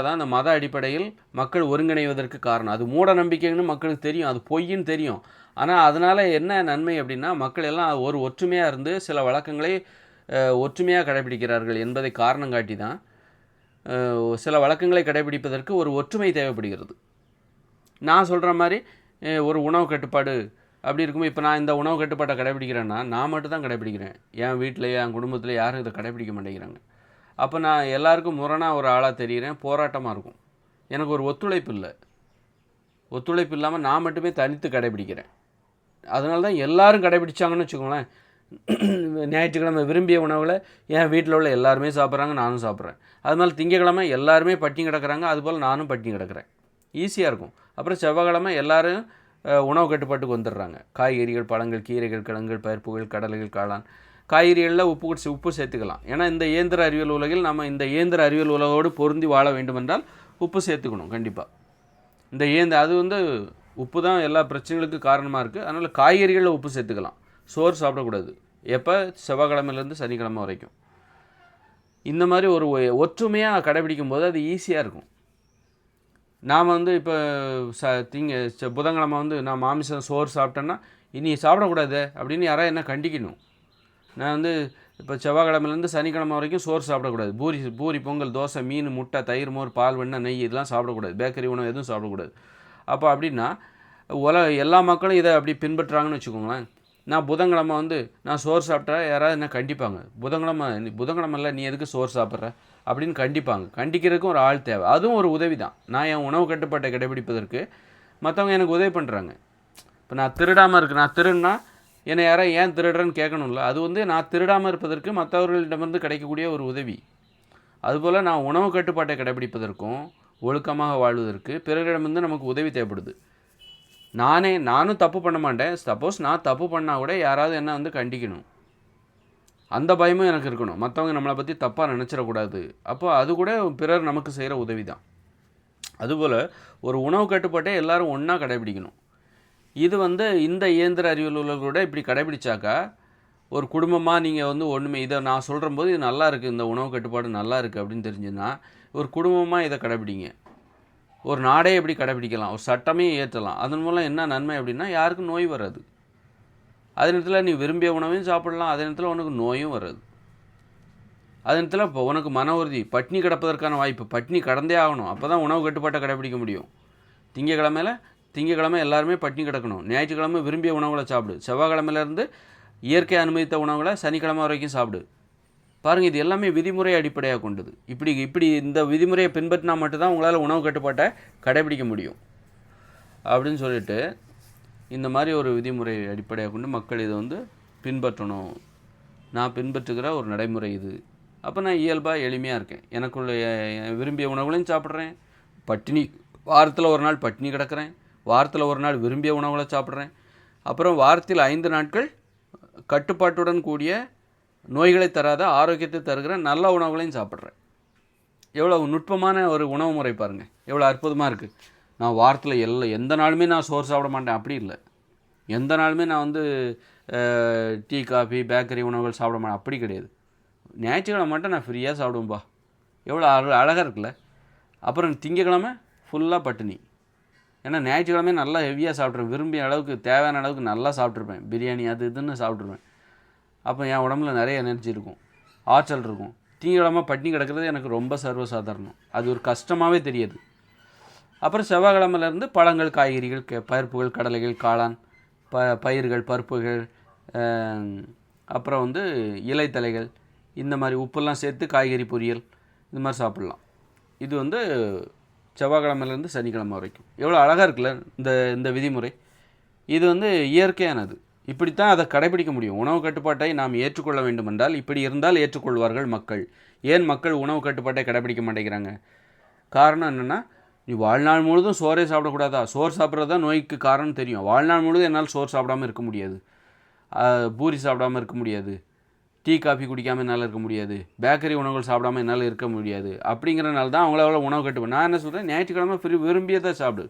[SPEAKER 1] தான் அந்த மத அடிப்படையில் மக்கள் ஒருங்கிணைவதற்கு காரணம். அது மூட நம்பிக்கைன்னு மக்களுக்கு தெரியும், அது பொய்ன்னு தெரியும். ஆனால் அதனால் என்ன நன்மை அப்படின்னா, மக்கள் எல்லாம் ஒரு ஒற்றுமையாக இருந்து சில வழக்கங்களை ஒற்றுமையாக கடைபிடிக்கிறார்கள் என்பதை காரணம் காட்டி தான் சில வழக்கங்களை கடைபிடிப்பதற்கு ஒரு ஒற்றுமை தேவைப்படுகிறது. நான் சொல்கிற மாதிரி ஒரு உணவு கட்டுப்பாடு அப்படி இருக்கும்போது, இப்போ நான் இந்த உணவு கட்டுப்பாட்டை கடைபிடிக்கிறேன்னா நான் மட்டும் தான் கடைபிடிக்கிறேன், என் வீட்டில் என் குடும்பத்தில் யாரும் இதை கடைபிடிக்க மாட்டேங்கிறாங்க. அப்போ நான் எல்லாருக்கும் முரணாக ஒரு ஆளாக தெரிகிறேன், போராட்டமாக இருக்கும். எனக்கு ஒரு ஒத்துழைப்பு இல்லாமல் நான் மட்டுமே தனித்து கடைபிடிக்கிறேன். அதனால தான் எல்லோரும் கடைபிடிச்சாங்கன்னு வச்சுக்கோங்களேன். ஞாயிற்றுக்கிழமை விரும்பிய உணவுகளை என் வீட்டில் உள்ள எல்லாருமே சாப்பிட்றாங்க, நானும் சாப்பிட்றேன். அது மாதிரி திங்கக்கிழமை எல்லாருமே பட்டினி கிடக்கிறாங்க, அதுபோல் நானும் பட்டினி கிடக்கிறேன். ஈஸியாக இருக்கும். அப்புறம் செவ்வாய்க்கிழமை எல்லோரும் உணவு கட்டுப்பாட்டுக்கு வந்துடுறாங்க. காய்கறிகள், பழங்கள், கீரைகள், கிழங்குகள், பருப்புகள், கடலைகள், காளான், காய்கறிகளில் உப்பு சேர்த்துக்கலாம். ஏன்னா இந்த இயந்திர அறிவியல் உலகில் நம்ம இந்த இயந்திர அறிவியல் உலகோடு பொருந்தி வாழ வேண்டுமென்றால் உப்பு சேர்த்துக்கணும் கண்டிப்பாக. அது வந்து உப்பு தான் எல்லா பிரச்சனைகளுக்கும் காரணமாக இருக்குது. அதனால் காய்கறிகளில் உப்பு சேர்த்துக்கலாம். சோறு சாப்பிடக்கூடாது. எப்போ, செவ்வாய்க்கிழமையிலேருந்து சனிக்கிழமை வரைக்கும். இந்த மாதிரி ஒரு ஒற்றுமையாக கடைபிடிக்கும் போது அது ஈஸியாக இருக்கும். நாம் வந்து இப்போ புதன்கிழமை வந்து நான் மாமிசம் சோறு சாப்பிட்டேன்னா இனி சாப்பிடக்கூடாது அப்படின்னு யாராவது என்ன கண்டிக்கணும். நான் வந்து இப்போ செவ்வாய்க்கிழமையிலேருந்து சனிக்கிழமை வரைக்கும் சோறு சாப்பிடக்கூடாது. பூரி, பொங்கல், தோசை, மீன், முட்டை, தயிர், மோர், பால், வெண்ணெய், நெய் இதெல்லாம் சாப்பிடக்கூடாது. பேக்கரி உணவு எதுவும் சாப்பிடக்கூடாது. அப்போ அப்படின்னா எல்லா மக்களும் இதை அப்படி பின்பற்றுறாங்கன்னு வச்சுக்கோங்களேன். நான் புதன்கிழமை வந்து நான் சோறு சாப்பிட்டா யாராவது என்ன கண்டிப்பாங்க. புதன்கிழமை நீ எதுக்கு சோறு சாப்பிட்ற அப்படின்னு கண்டிப்பாங்க. கண்டிக்கிறதுக்கும் ஒரு ஆள் தேவை. அதுவும் ஒரு உதவி தான். நான் என் உணவு கட்டுப்பாட்டை கடைபிடிப்பதற்கு மற்றவங்க எனக்கு உதவி பண்ணுறாங்க. இப்போ நான் திருடாமல் இருக்கேன், நான் திருடுனா என்னை யாராவது ஏன் திருடுறேன்னு கேட்கணும்ல. அது வந்து நான் திருடாமல் இருப்பதற்கு மற்றவர்களிடமிருந்து கிடைக்கக்கூடிய ஒரு உதவி. அதுபோல் நான் உணவு கட்டுப்பாட்டை கடைபிடிப்பதற்கும் ஒழுக்கமாக வாழ்வதற்கு பிறரிடமிருந்து நமக்கு உதவி தேவைப்படுது. நானும் தப்பு பண்ண மாட்டேன். சப்போஸ் நான் தப்பு பண்ணால் கூட யாராவது என்ன வந்து கண்டிக்கணும், அந்த பயமும் எனக்கு இருக்கணும். மற்றவங்க நம்மளை பற்றி தப்பாக நினச்சிடக்கூடாது. அப்போ அது கூட பிறர் நமக்கு செய்கிற உதவி தான். அதுபோல் ஒரு உணவு கட்டுப்பாட்டை எல்லோரும் ஒன்றா கடைபிடிக்கணும். இது இந்த இயந்திர அறிவியல் உள்ளவர்களோட இப்படி கடைபிடிச்சாக்கா ஒரு குடும்பமாக நீங்கள் ஒன்றுமே இதை நான் சொல்கிறம்போது இது நல்லா இருக்குது, இந்த உணவு கட்டுப்பாடு நல்லா இருக்குது அப்படின்னு தெரிஞ்சுன்னா ஒரு குடும்பமாக இதை கடைபிடிங்க. ஒரு நாடே எப்படி கடைபிடிக்கலாம், ஒரு சட்டமே ஏற்றலாம். அதன் மூலம் என்ன நன்மை அப்படின்னா யாருக்கும் நோய் வராது. அதே நேரத்தில் நீ விரும்பிய உணவையும் சாப்பிடலாம், அதே நேரத்தில் உனக்கு நோயும் வராது. அதே நேரத்தில் இப்போ உனக்கு மன உறுதி, பட்னி கிடப்பதற்கான வாய்ப்பு, பட்னி கடந்தே ஆகணும், அப்போ தான் உணவு கட்டுப்பாட்டை கடைபிடிக்க முடியும். திங்கக்கிழமை எல்லாருமே பட்னி கிடக்கணும். ஞாயிற்றுக்கிழமை விரும்பிய உணவுகளை சாப்பிடு. செவ்வாய்க்கிழமையிலேருந்து இயற்கை அனுமதித்த உணவுகளை சனிக்கிழமை வரைக்கும் சாப்பிடு. பாருங்கள், இது எல்லாமே விதிமுறை அடிப்படையாக கொண்டது. இப்படி இந்த விதிமுறையை பின்பற்றினா மட்டும்தான் உங்களால் உணவு கட்டுப்பாட்டை கடைபிடிக்க முடியும் அப்படின்னு சொல்லிட்டு இந்த மாதிரி ஒரு விதிமுறை அடிப்படையாக கொண்டு மக்கள் இதை பின்பற்றணும். நான் பின்பற்றுகிற ஒரு நடைமுறை இது. அப்போ நான் இயல்பாக எளிமையாக இருக்கேன். எனக்குள்ள விரும்பிய உணவுகளையும் சாப்பிட்றேன், வாரத்தில் ஒரு நாள் பட்டினி கிடக்கிறேன், வாரத்தில் ஒரு நாள் விரும்பிய உணவுகளை சாப்பிட்றேன், அப்புறம் வாரத்தில் 5 நாட்கள் கட்டுப்பாட்டுடன் கூடிய நோய்களை தராத ஆரோக்கியத்தை தருகிற நல்ல உணவுகளையும் சாப்பிட்றேன். எவ்வளோ நுட்பமான ஒரு உணவு முறை பாருங்கள், எவ்வளோ அற்புதமாக இருக்குது. நான் வாரத்தில் எந்த நாளுமே நான் சோறு சாப்பிட மாட்டேன், அப்படி இல்லை. எந்த நாளுமே நான் டீ காஃபி பேக்கரி உணவுகள் சாப்பிட மாட்டேன், அப்படி கிடையாது. ஞாயிற்றுக்கிழமை மட்டும் நான் ஃப்ரீயாக சாப்பிடுவேன்பா. எவ்வளோ அழகாக இருக்குல்ல. அப்புறம் திங்கக்கிழமை ஃபுல்லாக பட்டினி. ஏன்னா ஞாயிற்றுக்கிழமை நல்லா ஹெவியாக சாப்பிட்ருவேன், விரும்பிய அளவுக்கு தேவையான அளவுக்கு நல்லா சாப்பிட்ருப்பேன், பிரியாணி அது இதுன்னு சாப்பிட்ருவேன். அப்போ என் உடம்புல நிறைய எனர்ஜி இருக்கும், ஆற்றல் இருக்கும். திங்கக்கிழமை பட்டினி கிடக்கிறது எனக்கு ரொம்ப சர்வசாதாரணம், அது ஒரு கஷ்டமாகவே தெரியாது. அப்புறம் செவ்வாய்க்கிழமையிலேருந்து பழங்கள், காய்கறிகள், பருப்புகள், கடலைகள், காளான், பயிர்கள், பருப்புகள், அப்புறம் இலைத்தலைகள், இந்த மாதிரி உப்பெல்லாம் சேர்த்து காய்கறி பொரியல் இந்த மாதிரி சாப்பிட்லாம். இது செவ்வாய்க்கிழமையிலேருந்து சனிக்கிழமை வரைக்கும். எவ்வளோ அழகாக இருக்குல்ல இந்த விதிமுறை. இது இயற்கையானது. இப்படித்தான் அதை கடைபிடிக்க முடியும். உணவு கட்டுப்பாட்டை நாம் ஏற்றுக்கொள்ள வேண்டுமென்றால் இப்படி இருந்தால் ஏற்றுக்கொள்வார்கள் மக்கள். ஏன் மக்கள் உணவு கட்டுப்பாட்டை கடைபிடிக்க மாட்டேங்கிறாங்க? காரணம் என்னென்னா, நீ வாழ்நாள் முழுதும் சோறே சாப்பிடக்கூடாதா? சோறு சாப்பிட்றது தான் நோய்க்கு காரணம் தெரியும். வாழ்நாள் முழுதும் என்னால் சோறு சாப்பிடாமல் இருக்க முடியாது, பூரி சாப்பிடாமல் இருக்க முடியாது, டீ காஃபி குடிக்காமல் என்னால் இருக்க முடியாது, பேக்கரி உணவுகள் சாப்பிடாமல் என்னால் இருக்க முடியாது. அப்படிங்கிறனால தான் அவங்களால உணவு கட்டுப்பாடு. நான் என்ன சொல்கிறேன், ஞாயிற்றுக்கிழமை விரும்பியதை சாப்பிடு,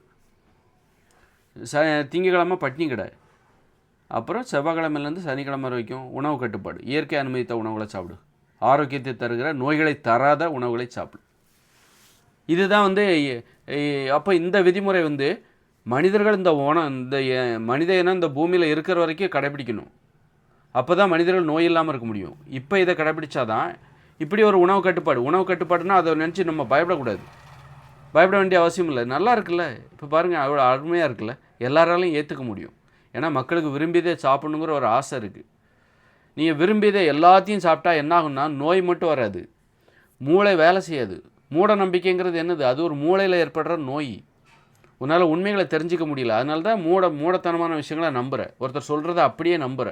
[SPEAKER 1] திங்கக்கிழமை பட்டினி கடை, அப்புறம் செவ்வாய்க்கிழமையிலேருந்து சனிக்கிழமை வரைக்கும் உணவு கட்டுப்பாடு, இயற்கை அனுமதித்த உணவுகளை சாப்பிடு, ஆரோக்கியத்தை தருகிற நோய்களை தராத உணவுகளை சாப்பிடு. இதுதான் அப்போ இந்த விதிமுறை மனிதர்கள் இந்த மனித இனம் இந்த பூமியில் இருக்கிற வரைக்கும் கடைபிடிக்கணும். அப்போ தான் மனிதர்கள் நோய் இல்லாமல் இருக்க முடியும். இப்போ இதை கடைபிடிச்சாதான் இப்படி ஒரு உணவு கட்டுப்பாடுனா அதை நினச்சி நம்ம பயப்படக்கூடாது, பயப்பட வேண்டிய அவசியம் இல்லை. நல்லா இருக்குல்ல. இப்போ பாருங்கள், அவ்வளோ அருமையாக இருக்குல்ல. எல்லாராலையும் ஏற்றுக்க முடியும். ஏன்னா மக்களுக்கு விரும்பியதை சாப்பிடணுங்கிற ஒரு ஆசை இருக்குது. நீங்கள் விரும்பியதை எல்லாத்தையும் சாப்பிட்டா என்ன ஆகும்னா, நோய் மட்டும் வராது, மூளை வேலை செய்யாது. மூட நம்பிக்கைங்கிறது என்னது? அது ஒரு மூளையில் ஏற்படுற நோய். உன்னால் உண்மைகளை தெரிஞ்சிக்க முடியல, அதனால தான் மூடத்தனமான விஷயங்களை நம்புகிற, ஒருத்தர் சொல்கிறத அப்படியே நம்புகிற.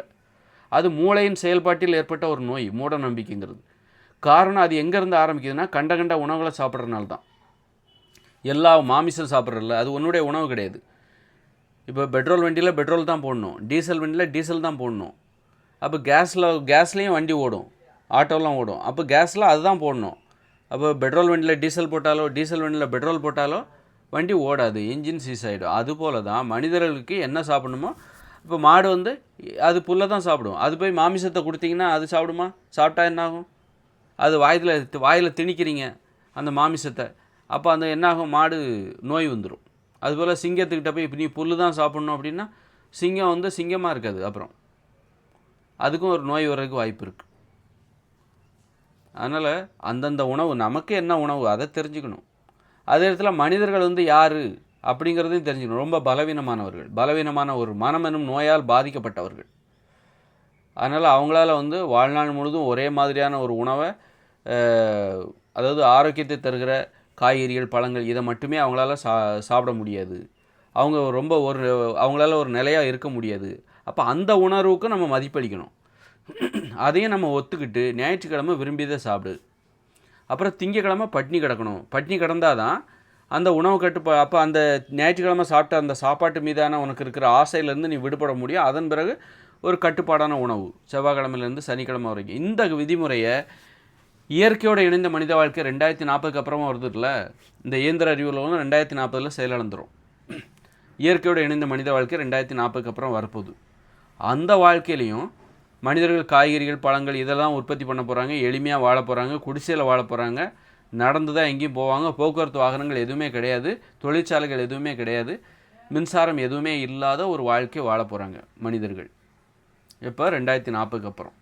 [SPEAKER 1] அது மூளையின் செயல்பாட்டில் ஏற்பட்ட ஒரு நோய், மூட நம்பிக்கைங்கிறது. காரணம் அது எங்கேருந்து ஆரம்பிக்குதுன்னா, கண்ட உணவுகளை சாப்பிட்றதுனால தான். எல்லா மாமிசம் சாப்பிட்றதில்ல, அது உன்னுடைய உணவு கிடையாது. இப்போ பெட்ரோல் வண்டியில் பெட்ரோல் தான் போடணும், டீசல் வண்டியில் டீசல் தான் போடணும். அப்போ கேஸ்லேயும் வண்டி ஓடும், ஆட்டோலாம் ஓடும். அப்போ கேஸில் அதுதான் போடணும். அப்போ பெட்ரோல் வண்டியில் டீசல் போட்டாலோ டீசல் வண்டியில் பெட்ரோல் போட்டாலோ வண்டி ஓடாது, என்ஜின் சீஸ் ஆகிடும். அதுபோல் தான் மனிதர்களுக்கு என்ன சாப்பிடணுமோ. இப்போ மாடு அது புல்லை தான் சாப்பிடும். அது போய் மாமிசத்தை கொடுத்தீங்கன்னா அது சாப்பிடுமா? சாப்பிட்டா என்னாகும்? அது வாயில் திணிக்கிறீங்க அந்த மாமிசத்தை. அப்போ என்னாகும்? மாடு நோய் வந்துடும். அதுபோல் சிங்கத்துக்கிட்ட போய் இப்போ நீ புல் தான் சாப்பிட்ணும் அப்படின்னா சிங்கம் சிங்கமாக இருக்காது, அப்புறம் அதுக்கும் ஒரு நோய் வர்றதுக்கு வாய்ப்பு இருக்குது. அதனால் அந்தந்த உணவு, நமக்கு என்ன உணவு அதை தெரிஞ்சுக்கணும். அதே இடத்துல மனிதர்கள் யார் அப்படிங்கிறதையும் தெரிஞ்சுக்கணும். ரொம்ப பலவீனமான ஒரு மனம் எனும் நோயால் பாதிக்கப்பட்டவர்கள். அதனால் அவங்களால வாழ்நாள் முழுதும் ஒரே மாதிரியான ஒரு உணவை, அதாவது ஆரோக்கியத்தை தருகிற காய்கறிகள், பழங்கள், இதை மட்டுமே அவங்களால சாப்பிட முடியாது. அவங்களால ஒரு நிலையாக இருக்க முடியாது. அப்போ அந்த உணர்வுக்கு நம்ம மதிப்பளிக்கணும். அதையும் நம்ம ஒத்துக்கிட்டு ஞாயிற்றுக்கிழமை விரும்பியதை சாப்பிடு. அப்புறம் திங்கக்கிழமை பட்னி கிடக்கணும். பட்னி கிடந்தால் தான் அந்த உணவு அப்போ அந்த ஞாயிற்றுக்கிழமை சாப்பிட்ட அந்த சாப்பாட்டு மீதான உனக்கு இருக்கிற ஆசையிலேருந்து நீ விடுபட முடியும். அதன் பிறகு ஒரு கட்டுப்பாடான உணவு செவ்வாய்க்கிழமையிலேருந்து சனிக்கிழமை வரைக்கும். இந்த விதிமுறையை இயற்கையோடு இணைந்த மனித வாழ்க்கை 2040க்கு அப்புறமா வருதுல்ல, இந்த இயந்திர அறிவு உலகம் 2040 செயலிழந்துடும். இயற்கையோடு இணைந்த மனித வாழ்க்கை 2040க்கு அப்புறம் வரப்போகுது. அந்த வாழ்க்கையிலையும் மனிதர்கள் காய்கறிகள் பழங்கள் இதெல்லாம் உற்பத்தி பண்ண போகிறாங்க, எளிமையாக வாழ போகிறாங்க, குடிசையில் வாழ போகிறாங்க, நடந்து தான் எங்கேயும் போவாங்க, போக்குவரத்து வாகனங்கள் எதுவுமே கிடையாது, தொழிற்சாலைகள் எதுவுமே கிடையாது, மின்சாரம் எதுவுமே இல்லாத ஒரு வாழ்க்கை வாழ போகிறாங்க மனிதர்கள். இப்போ 2040க்கு அப்புறம்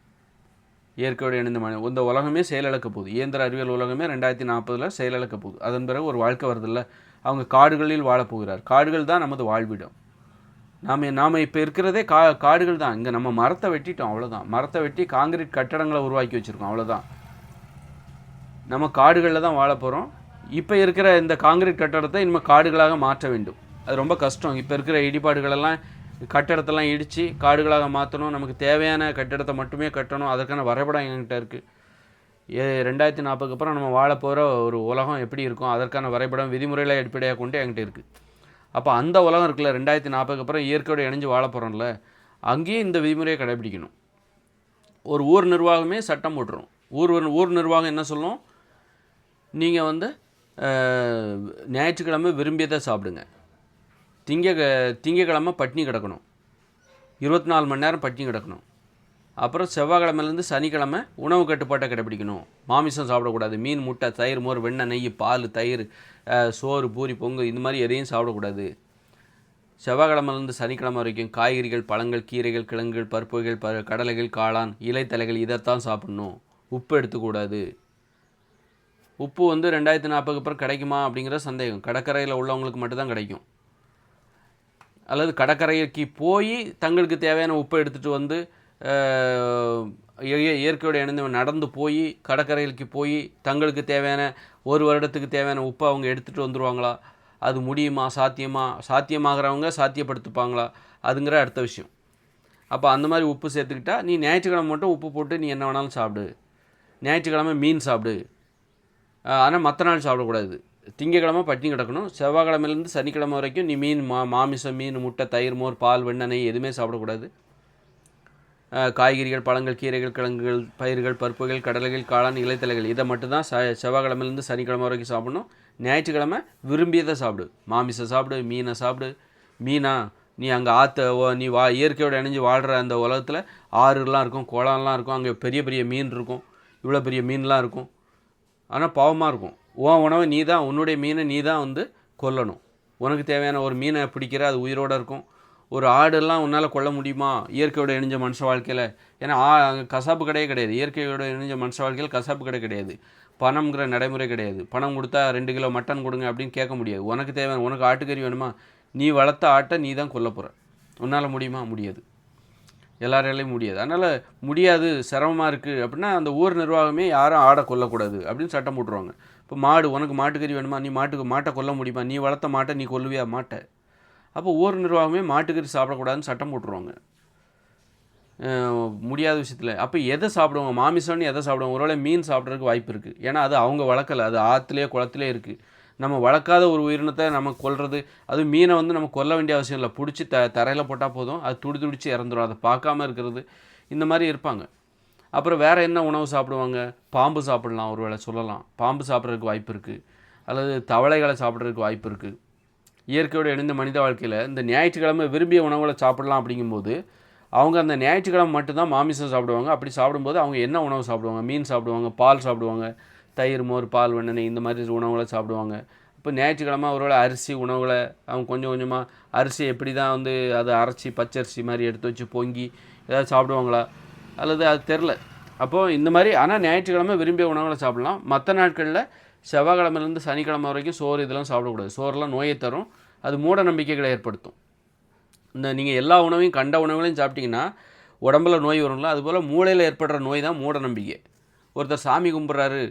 [SPEAKER 1] இயற்கையோடு இணைந்த இந்த உலகமே செயலிழக்க போகுது. இயந்திர அறிவியல் உலகமே 2040 செயலிழக்க போகுது. அதன் பிறகு ஒரு வாழ்க்கை வருதில்ல, அவங்க காடுகளில் வாழப்போகிறார். காடுகள் தான் நமது வாழ்விடம். நாம் இப்போ இருக்கிறதே காடுகள் தான். இங்கே நம்ம மரத்தை வெட்டிட்டோம், அவ்வளோதான். மரத்தை வெட்டி காங்கிரீட் கட்டடங்களை உருவாக்கி வச்சுருக்கோம், அவ்வளோதான். நம்ம காடுகளில் தான் வாழ போகிறோம். இப்போ இருக்கிற இந்த காங்கிரீட் கட்டடத்தை இனிமேல் காடுகளாக மாற்ற வேண்டும். அது ரொம்ப கஷ்டம். இப்போ இருக்கிற இடிபாடுகளெல்லாம் கட்டடத்தெல்லாம் இடித்து காடுகளாக மாற்றணும். நமக்கு தேவையான கட்டடத்தை மட்டுமே கட்டணும். அதற்கான வரைபடம் என்கிட்ட இருக்குது. 2040க்கு அப்புறம் நம்ம வாழ போகிற ஒரு உலகம் எப்படி இருக்கும், அதற்கான வரைபடம் விதிமுறைகளை அடிப்படையாக கொண்டு என்கிட்ட இருக்குது. அப்போ அந்த உலகம் இருக்குல்ல, 2040க்கு அப்புறம் இயற்கையோடு இணைஞ்சு வாழ போகிறோம்ல, அங்கேயும் இந்த விதிமுறையை கடைபிடிக்கணும். ஒரு ஊர் நிர்வாகமே சட்டம் போட்டுரும். ஊர் நிர்வாகம் என்ன சொல்லும், நீங்கள் ஞாயிற்றுக்கிழமை விரும்பியதை சாப்பிடுங்க, திங்கக்கிழமை பட்டினி கிடக்கணும், 24 மணி நேரம் பட்டினி கிடக்கணும். அப்புறம் செவ்வாய்க்கிழமைலேருந்து சனிக்கிழமை உணவு கட்டுப்பாட்டை கடைபிடிக்கணும். மாமிசம் சாப்பிடக்கூடாது, மீன் முட்டை தயிர் மோர் வெண்ணெய் நெய் பால் தயிர் சோறு பூரி பொங்கு இந்த மாதிரி எதையும் சாப்பிடக்கூடாது. செவ்வாய்க்கிழமைலேருந்து சனிக்கிழமை வரைக்கும் காய்கறிகள் பழங்கள் கீரைகள் கிழங்குகள் பருப்புகள் கடலைகள் காளான் இலைத்தலைகள் இதைத்தான் சாப்பிட்ணும். உப்பு எடுத்துக்கூடாது. உப்பு 2040க்கு அப்புறம் கிடைக்குமா அப்படிங்கிற சந்தேகம். கடற்கரையில் உள்ளவங்களுக்கு மட்டும்தான் கிடைக்கும். அல்லது கடற்கரைக்கு போய் தங்களுக்கு தேவையான உப்பை எடுத்துகிட்டு இயற்கையோடு இணைந்து நடந்து போய் கடற்கரைக்கு போய் தங்களுக்கு தேவையான ஒரு வருடத்துக்கு தேவையான உப்பை அவங்க எடுத்துகிட்டு வந்துடுவாங்களா? அது முடியுமா? சாத்தியமாகறவங்க சாத்தியப்படுத்திப்பாங்களா? அதுங்கிற அடுத்த விஷயம். அப்போ அந்த மாதிரி உப்பு சேர்த்துக்கிட்டா நீ ஞாயிற்றுக்கிழமை மட்டும் உப்பு போட்டு நீ என்ன வேணாலும் சாப்பிடு. ஞாயிற்றுக்கிழமை மீன் சாப்பிடு, ஆனால் மற்ற நாள் சாப்பிடக்கூடாது. திங்கக்கிழமை பட்டினி கிடக்கணும். செவ்வாய்க்கிழமையிலேருந்து சனிக்கிழமை வரைக்கும் நீ மாமிசம் மீன் முட்டை தயிர் மோர் பால் வெண்ணெய் நெய் எதுவுமே சாப்பிடக்கூடாது. காய்கறிகள் பழங்கள் கீரைகள் கிழங்குகள் பயிர்கள் பருப்புகள் கடலைகள் காளான் இலைத்தலைகள் இதை மட்டும்தான் செவ்வாய்க்கிழமையிலேருந்து சனிக்கிழமை வரைக்கும் சாப்பிடணும். ஞாயிற்றுக்கிழமை விரும்பியதை சாப்பிடு. மாமிசம் சாப்பிடு, மீனை சாப்பிடு. மீனா நீ அங்கே நீ இயற்கையோடு இணைஞ்சு வாழ்கிற அந்த உலகத்தில் ஆறுலாம் இருக்கும், குளம்லாம் இருக்கும், அங்கே பெரிய பெரிய மீன் இருக்கும், இவ்வளோ பெரிய மீன்லாம் இருக்கும். ஆனால் பாவமாக இருக்கும். உன் உணவை நீ தான், உன்னுடைய மீனை நீ தான் கொல்லணும். உனக்கு தேவையான ஒரு மீனை பிடிக்கிற அது உயிரோடு இருக்கும். ஒரு ஆடெல்லாம் உன்னால் கொல்ல முடியுமா இயற்கையோடு இணைஞ்ச மனுஷ வாழ்க்கையில்? ஏன்னா கசாப்பு கடையே கிடையாது. இயற்கையோடு இணைஞ்ச மனுஷ வாழ்க்கையில் கசாப்பு கடை கிடையாது. பணம்ங்கிற நடைமுறை கிடையாது. பணம் கொடுத்தா 2 கிலோ மட்டன் கொடுங்க அப்படின்னு கேட்க முடியாது. உனக்கு தேவையான உனக்கு ஆட்டுக்கறி வேணுமா, நீ வளர்த்த ஆட்டை நீ தான் கொல்ல போகிற. உன்னால் முடியுமா? முடியாது. எல்லாராலையும் முடியாது. அதனால் முடியாது, சிரமமாக இருக்குது அப்படின்னா அந்த ஊர் நிர்வாகமே யாரும் ஆடை கொல்லக்கூடாது அப்படின்னு சட்டம் போட்டுருவாங்க. இப்போ உனக்கு மாட்டுக்கறி வேணுமா, நீ மாட்டை கொல்ல முடியுமா, நீ வளர்த்த மாட்டை நீ கொல்லுவியா? மாட்டை. அப்போ ஊர் நிர்வாகமே மாட்டுக்கறி சாப்பிடக்கூடாதுன்னு சட்டம் போட்டுருவாங்க முடியாத விஷயத்தில். அப்போ எதை சாப்பிடுவாங்க? மாமிசம்னு எதை சாப்பிடுவாங்க? ஒருவேளை மீன் சாப்பிட்றதுக்கு வாய்ப்பு இருக்குது. ஏன்னா அது அவங்க வளர்க்கலை, அது ஆற்றுலேயே குளத்துலேயே இருக்குது. நம்ம வளர்க்காத ஒரு உயிரினத்தை நம்ம கொல்றது, அது மீனை நம்ம கொல்ல வேண்டிய அவசியம் இல்லை. பிடிச்சி தரையில் போட்டால் போதும், அது துடிச்சு இறந்துடும். அதை பார்க்காம இருக்கிறது, இந்த மாதிரி இருப்பாங்க. அப்புறம் வேறு என்ன உணவு சாப்பிடுவாங்க? பாம்பு சாப்பிடலாம், ஒரு வேளை சொல்லலாம். பாம்பு சாப்பிட்றதுக்கு வாய்ப்பு இருக்குது. அல்லது தவளைகளை சாப்பிட்றதுக்கு வாய்ப்பு இருக்குது. இயற்கையோடு இணைந்த மனித வாழ்க்கையில் இந்த ஞாயிற்றுக்கிழமை விரும்பிய உணவுகளை சாப்பிடலாம். அப்படிங்கும்போது அவங்க அந்த ஞாயிற்றுக்கிழமை மட்டும்தான் மாமிசம் சாப்பிடுவாங்க. அப்படி சாப்பிடும்போது அவங்க என்ன உணவு சாப்பிடுவாங்க? மீன் சாப்பிடுவாங்க, பால் சாப்பிடுவாங்க, தயிர் மோர் பால் வெண்ணெய் இந்த மாதிரி உணவுகளை சாப்பிடுவாங்க. இப்போ ஞாயிற்றுக்கிழமை ஒருவேளை அரிசி உணவுகளை அவங்க கொஞ்சம் கொஞ்சமாக அரிசி எப்படி தான் அதை அரைச்சி பச்சரிசி மாதிரி எடுத்து வச்சு பொங்கி ஏதாவது சாப்பிடுவாங்களா அல்லது அது தெரில. அப்போது இந்த மாதிரி ஆனால் ஞாயிற்றுக்கிழமை விரும்பிய உணவுகளை சாப்பிடலாம். மற்ற நாட்களில் செவ்வாய்க்கிழமையிலேருந்து சனிக்கிழமை வரைக்கும் சோறு இதெல்லாம் சாப்பிடக்கூடாது. சோறுலாம் நோயை தரும், அது மூட நம்பிக்கைகளை ஏற்படுத்தும். நீங்கள் எல்லா உணவையும் கண்ட உணவுகளையும் சாப்பிட்டிங்கன்னா உடம்புல நோய் வரும்ல, அதுபோல் மூளையில் ஏற்படுற நோய் தான் மூட நம்பிக்கை. ஒருத்தர் சாமி கும்பிட்றாரு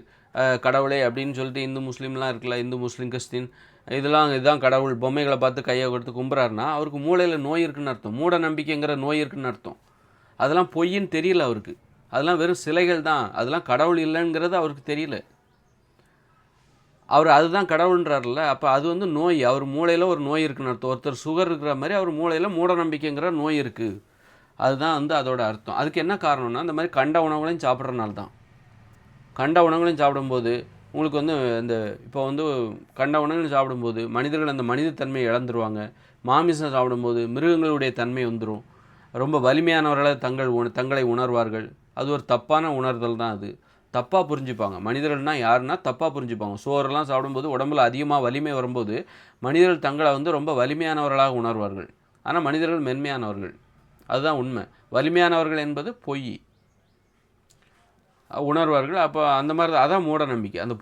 [SPEAKER 1] கடவுளே அப்படின்னு சொல்லிட்டு இந்து முஸ்லீம்லாம் இருக்குல்ல, இந்து முஸ்லீம் கிறிஸ்டின் இதுதான் கடவுள் பொம்மைகளை பார்த்து கையை கொடுத்து கும்பிட்றாருன்னா அவருக்கு மூளையில் நோய் இருக்குன்னு அர்த்தம். மூட நம்பிக்கைங்கிற நோய் இருக்குன்னு அர்த்தம். அதெல்லாம் பொய்ன்னு தெரியல அவருக்கு. அதெல்லாம் வெறும் சிலைகள் தான், அதெல்லாம் கடவுள் இல்லைங்கிறது அவருக்கு தெரியல. அவர் அதுதான் கடவுள்ன்றார்ல, அப்போ அது நோய். அவர் மூளையில் ஒரு நோய் இருக்குன்னு அர்த்தம். ஒருத்தர் சுகர் இருக்கிற மாதிரி அவர் மூளையில் மூட நம்பிக்கைங்கிற நோய் இருக்குது. அதுதான் அதோட அர்த்தம். அதுக்கு என்ன காரணம்னா இந்த மாதிரி கண்ட உணவுகளையும் சாப்பிட்றனால தான். கண்ட உணவுகளையும் சாப்பிடும்போது உங்களுக்கு வந்து இந்த இப்போ வந்து கண்ட உணவுகளையும் சாப்பிடும்போது மனிதர்கள் அந்த மனித தன்மையை இழந்துருவாங்க. மாமிசம் சாப்பிடும்போது மிருகங்களுடைய தன்மை வந்துடும். ரொம்ப வலிமையானவர்களை தங்களை உணர்வார்கள். அது ஒரு தப்பான உணர்தல் தான். அது தப்பாக புரிஞ்சுப்பாங்க. மனிதர்கள்னால் யாருன்னா தப்பாக புரிஞ்சுப்பாங்க. சோறெல்லாம் சாப்பிடும்போது உடம்புல அதிகமாக வலிமை வரும்போது மனிதர்கள் தங்களை வந்து ரொம்ப வலிமையானவர்களாக உணர்வார்கள். ஆனால் மனிதர்கள் மென்மையானவர்கள். அதுதான் உண்மை. வலிமையானவர்கள் என்பது பொய் உணர்வார்கள். அப்போ அந்த மாதிரி தான். அதான் மூட நம்பிக்கை. அந்த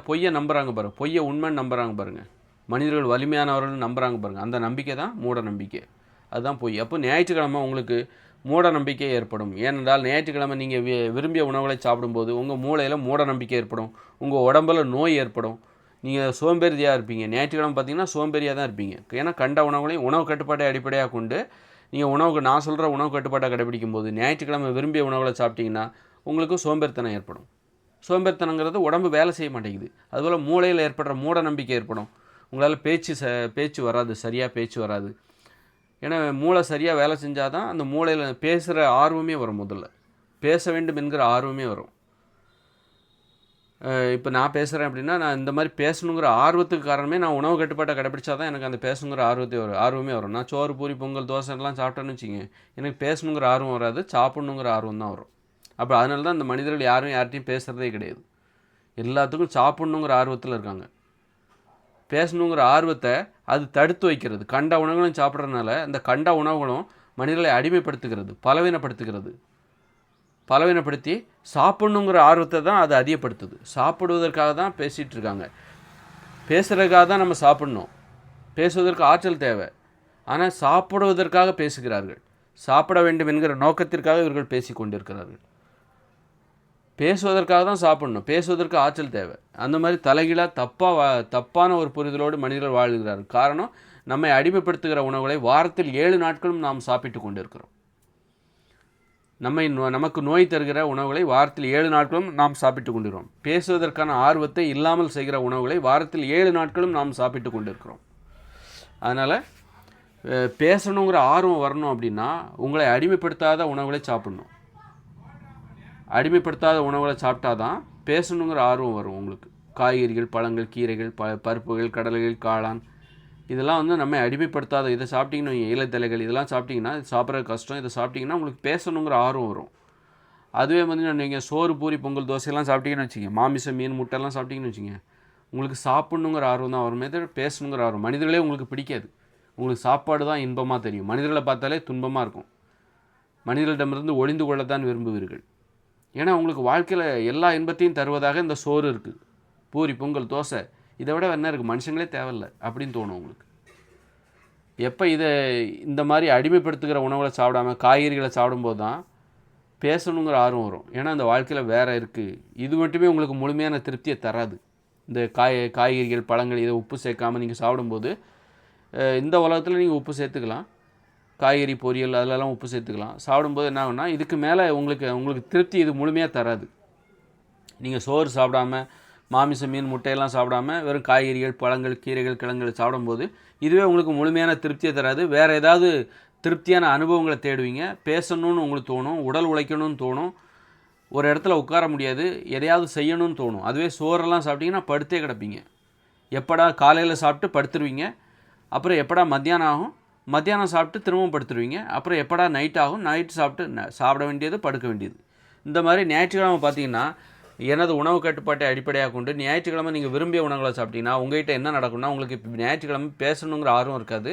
[SPEAKER 1] பொய்யை நம்புகிறாங்க பாருங்கள். பொய்யை உண்மைன்னு நம்புகிறாங்க பாருங்கள். மனிதர்கள் வலிமையானவர்கள் நம்புகிறாங்க பாருங்கள். அந்த நம்பிக்கை தான் மூட நம்பிக்கை. அதுதான் பொய். அப்போ ஞாயிற்றுக்கிழமை உங்களுக்கு மூட நம்பிக்கை ஏற்படும். ஏனென்றால் ஞாயிற்றுக்கிழமை நீங்கள் விரும்பிய உணவுகளை சாப்பிடும்போது உங்கள் மூளையில் மூட நம்பிக்கை ஏற்படும். உங்கள் உடம்பில் நோய் ஏற்படும். நீங்கள் சோம்பேறியாக இருப்பீங்க. ஞாயிற்றுக்கிழமை பார்த்தீங்கன்னா சோம்பேறியாக தான் இருப்பீங்க. ஏன்னா கண்ட உணவுகளையும் உணவு கட்டுப்பாட்டை அடிப்படையாக கொண்டு நீங்கள் நான் சொல்கிற உணவு கட்டுப்பாட்டை கடைபிடிக்கும் போது ஞாயிற்றுக்கிழமை விரும்பிய உணவுகளை சாப்பிட்டீங்கன்னா உங்களுக்கு சோம்பேறித்தனம் ஏற்படும். சோம்பேறித்தனங்கிறது உடம்பு வேலை செய்ய மாட்டேங்குது. அதுபோல் மூளையில் ஏற்படுற மூட நம்பிக்கை ஏற்படும். உங்களால் பேச்சு வராது, சரியாக பேச்சு வராது. ஏன்னா மூளை சரியாக வேலை செஞ்சால் தான் அந்த மூளையில் பேசுகிற ஆர்வமே வரும். முதல்ல பேச வேண்டும் என்கிற ஆர்வமே வரும். இப்போ நான் பேசுகிறேன் அப்படின்னா நான் இந்த மாதிரி பேசணுங்கிற ஆர்வத்துக்கு காரணமே நான் உணவு கட்டுப்பாட்டை கடைப்பிடிச்சா தான் எனக்கு அந்த பேசணுங்கிற ஆர்வமே வரும். நான் சோறு பூரி பொங்கல் தோசைலாம் சாப்பிட்டேன்னு வச்சுங்க, எனக்கு பேசணுங்கிற ஆர்வம் வராது, சாப்பிட்ணுங்கிற ஆர்வம் தான் வரும். அப்போ அதனால தான் இந்த மனிதர்கள் யார்கிட்டையும் பேசுகிறதே கிடையாது. எல்லாத்துக்கும் சாப்பிட்ணுங்கிற ஆர்வத்தில் இருக்காங்க. பேசணுங்கிற ஆர்வத்தை அது தடுத்து வைக்கிறது. கண்ட உணவுகளும் சாப்பிட்றதுனால அந்த கண்ட உணவுகளும் மனிதர்களை அடிமைப்படுத்துகிறது, பலவீனப்படுத்தி சாப்பிட்ணுங்கிற ஆர்வத்தை தான் அது அதிகப்படுத்துது. சாப்பிடுவதற்காக தான் பேசிகிட்டு இருக்காங்க. பேசுகிறதுக்காக தான் நம்ம சாப்பிட்ணும். பேசுவதற்கு ஆற்றல் தேவை. ஆனால் சாப்பிடுவதற்காக பேசுகிறார்கள். சாப்பிட வேண்டும் என்கிற நோக்கத்திற்காக இவர்கள் பேசி கொண்டிருக்கிறார்கள். பேசுவதற்காக தான் சாப்பிடணும். பேசுவதற்கு ஆற்றல் தேவை. அந்த மாதிரி தலைகீழாக தப்பான ஒரு புரிதலோடு மனிதர்கள் வாழ்கிறார்கள். காரணம், நம்மை அடிமைப்படுத்துகிற உணவுகளை வாரத்தில் 7 நாட்களும் நாம் சாப்பிட்டு கொண்டிருக்கிறோம். நமக்கு நோய் தருகிற உணவுகளை வாரத்தில் 7 நாட்களும் நாம் சாப்பிட்டு கொண்டிருக்கிறோம். பேசுவதற்கான ஆர்வத்தை இல்லாமல் செய்கிற உணவுகளை வாரத்தில் 7 நாட்களும் நாம் சாப்பிட்டு கொண்டிருக்கிறோம். அதனால் பேசணுங்கிற ஆர்வம் வரணும் அப்படின்னா உங்களை அடிமைப்படுத்தாத உணவுகளை சாப்பிடணும். அடிமைப்படுத்தாத உணவுகளை சாப்பிட்டா தான் பேசணுங்கிற ஆர்வம் வரும் உங்களுக்கு. காய்கறிகள், பழங்கள், கீரைகள், பருப்புகள், கடலைகள், காளான், இதெல்லாம் வந்து நம்ம அடிமைப்படுத்தாத. இதை சாப்பிட்டிங்கன்னா இலைத்தலைகள் இதெல்லாம் சாப்பிட்டிங்கன்னா சாப்பிட்றது கஷ்டம். இதை சாப்பிட்டிங்கன்னா உங்களுக்கு பேசணுங்கிற ஆர்வம் வரும். அதுவே வந்து நீங்கள் சோறு பூரி பொங்கல் தோசையெல்லாம் சாப்பிட்டீங்கன்னு வச்சுங்க, மாமிசம் மீன் முட்டைலாம் சாப்பிட்டீங்கன்னு வச்சுங்க, உங்களுக்கு சாப்பிட்ணுங்கிற ஆர்வம் தான் வருமே தவிர பேசணுங்கிற ஆர்வம். மனிதர்களே உங்களுக்கு பிடிக்காது. உங்களுக்கு சாப்பாடு தான் இன்பமாக தெரியும். மனிதர்களை பார்த்தாலே துன்பமாக இருக்கும். மனிதர்களிடமிருந்து ஒளிந்து கொள்ளத்தான் விரும்புவீர்கள். ஏன்னா உங்களுக்கு வாழ்க்கையில் எல்லா இன்பத்தையும் தருவதாக இந்த சோறு இருக்குது, பூரி பொங்கல் தோசை, இதை விட என்ன இருக்குது, மனுஷங்களே தேவையில்லை அப்படின்னு தோணும் உங்களுக்கு. எப்போ இந்த மாதிரி அடிமைப்படுத்துகிற உணவுகளை சாப்பிடாமல் காய்கறிகளை சாப்பிடும்போது தான் பேசணுங்கிற ஆர்வம் வரும். ஏன்னா அந்த வாழ்க்கையில் வேறு இருக்குது. இது மட்டுமே உங்களுக்கு முழுமையான திருப்தியை தராது. இந்த காய்கறிகள் பழங்கள் இதை உப்பு சேர்க்காமல் நீங்கள் சாப்பிடும்போது இந்த உலகத்தில் நீங்கள் உப்பு சேர்த்துக்கலாம், காய்கறி பொரியல் அதிலெல்லாம் உப்பு சேர்த்துக்கலாம். சாப்பிடும்போது என்ன ஆகும்னா இதுக்கு மேலே உங்களுக்கு திருப்தி இது முழுமையாக தராது. நீங்கள் சோறு சாப்பிடாமல் மாமிசம் மீன் முட்டையெல்லாம் சாப்பிடாமல் வெறும் காய்கறிகள் பழங்கள் கீரைகள் கிழங்குகள் சாப்பிடும்போது இதுவே உங்களுக்கு முழுமையான திருப்தியை தராது. வேறு ஏதாவது திருப்தியான அனுபவங்களை தேடுவீங்க. பேசணும்னு உங்களுக்கு தோணும், உடல் உழைக்கணும்னு தோணும், ஒரு இடத்துல உட்கார முடியாது, எதையாவது செய்யணும்னு தோணும். அதுவே சோறெல்லாம் சாப்பிட்டிங்கன்னா படுத்தே கிடப்பீங்க. எப்படா காலையில் சாப்பிட்டு படுத்துருவீங்க, அப்புறம் எப்படா மத்தியானம் ஆகும், மத்தியானம் சாப்பிட்டு திரும்பவும் படுத்துருவீங்க, அப்புறம் எப்படா நைட் ஆகும், நைட்டு சாப்பிட வேண்டியது படுக்க வேண்டியது. இந்த மாதிரி ஞாயிற்றுக்கிழமை பார்த்தீங்கன்னா எனது உணவு கட்டுப்பாட்டை அடிப்படையாக கொண்டு ஞாயிற்றுக்கிழமை நீங்கள் விரும்பிய உணவுகளை சாப்பிட்டீங்கன்னா உங்கள்கிட்ட என்ன நடக்கும்னா உங்களுக்கு இப்போ ஞாயிற்றுக்கிழமை பேசணுங்கிற ஆர்வம் இருக்காது,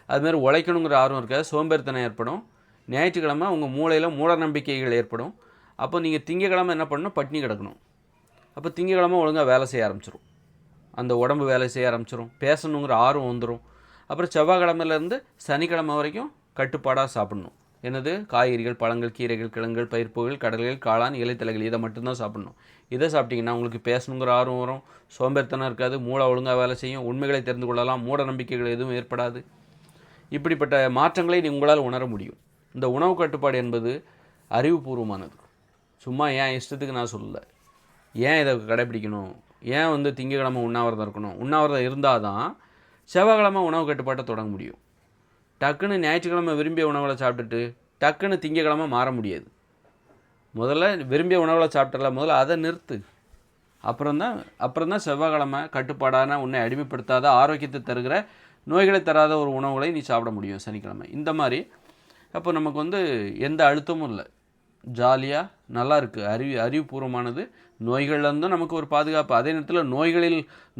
[SPEAKER 1] அதுமாதிரி உழைக்கணுங்கிற ஆர்வம் இருக்காது, சோம்பேறித்தனம் ஏற்படும். ஞாயிற்றுக்கிழமை உங்கள் மூளையில் மூட நம்பிக்கைகள் ஏற்படும். அப்போ நீங்கள் திங்கக்கிழமை என்ன பண்ணணும், பட்டினி கிடக்கணும். அப்போ திங்கக்கிழமை ஒழுங்காக வேலை செய்ய ஆரம்பிச்சிடும், அந்த உடம்பு வேலை செய்ய ஆரம்பிச்சிடும், பேசணுங்கிற ஆர்வம் வந்துடும். அப்புறம் செவ்வாய்க்கிழமையிலேருந்து சனிக்கிழமை வரைக்கும் கட்டுப்பாடாக சாப்பிட்ணும். என்னது, காய்கறிகள் பழங்கள் கீரைகள் கிழங்குகள் பயிர்ப்புகள் கடல்கள் காளான் இலைத்தலைகள், இதை மட்டும்தான் சாப்பிட்ணும். இதை சாப்பிட்டிங்கன்னா உங்களுக்கு பேசணுங்கிற ஆர்வம் வரும், சோம்பேறித்தனம் இருக்காது, மூளை ஒழுங்காக வேலை செய்யும், உண்மைகளை தெரிந்து கொள்ளலாம், மூட நம்பிக்கைகள் எதுவும் ஏற்படாது. இப்படிப்பட்ட மாற்றங்களை உங்களால் உணர முடியும். இந்த உணவு கட்டுப்பாடு என்பது அறிவுபூர்வமானது. சும்மா ஏன் இஷ்டத்துக்கு நான் சொல்லலை. ஏன் இதை கடைப்பிடிக்கணும், ஏன் திங்கக்கிழமை உண்ணாவிரதம் இருக்கணும், உண்ணாவிரதம் இருந்தால் தான் செவ்வாய்க்கிழமை உணவு கட்டுப்பாட்டை தொடங்க முடியும். டக்குன்னு ஞாயிற்றுக்கிழமை விரும்பிய உணவுகளை சாப்பிட்டுட்டு டக்குன்னு திங்கக்கிழமை மாற முடியாது. முதல்ல விரும்பிய உணவுகளை சாப்பிட்டல, முதல்ல அதை நிறுத்து. அப்புறம் தான் செவ்வாய்க்கிழமை கட்டுப்பாடான உன்னை அடிமைப்படுத்தாத ஆரோக்கியத்தை தருகிற நோய்களை தராத ஒரு உணவுகளை நீ சாப்பிட முடியும் சனிக்கிழமை. இந்த மாதிரி அப்போ நமக்கு எந்த அழுத்தமும் இல்லை, ஜாலியாக நல்லா இருக்குது, அறிவுபூர்வமானது. நோய்கள்லேருந்தும் நமக்கு ஒரு பாதுகாப்பு, அதே நேரத்தில்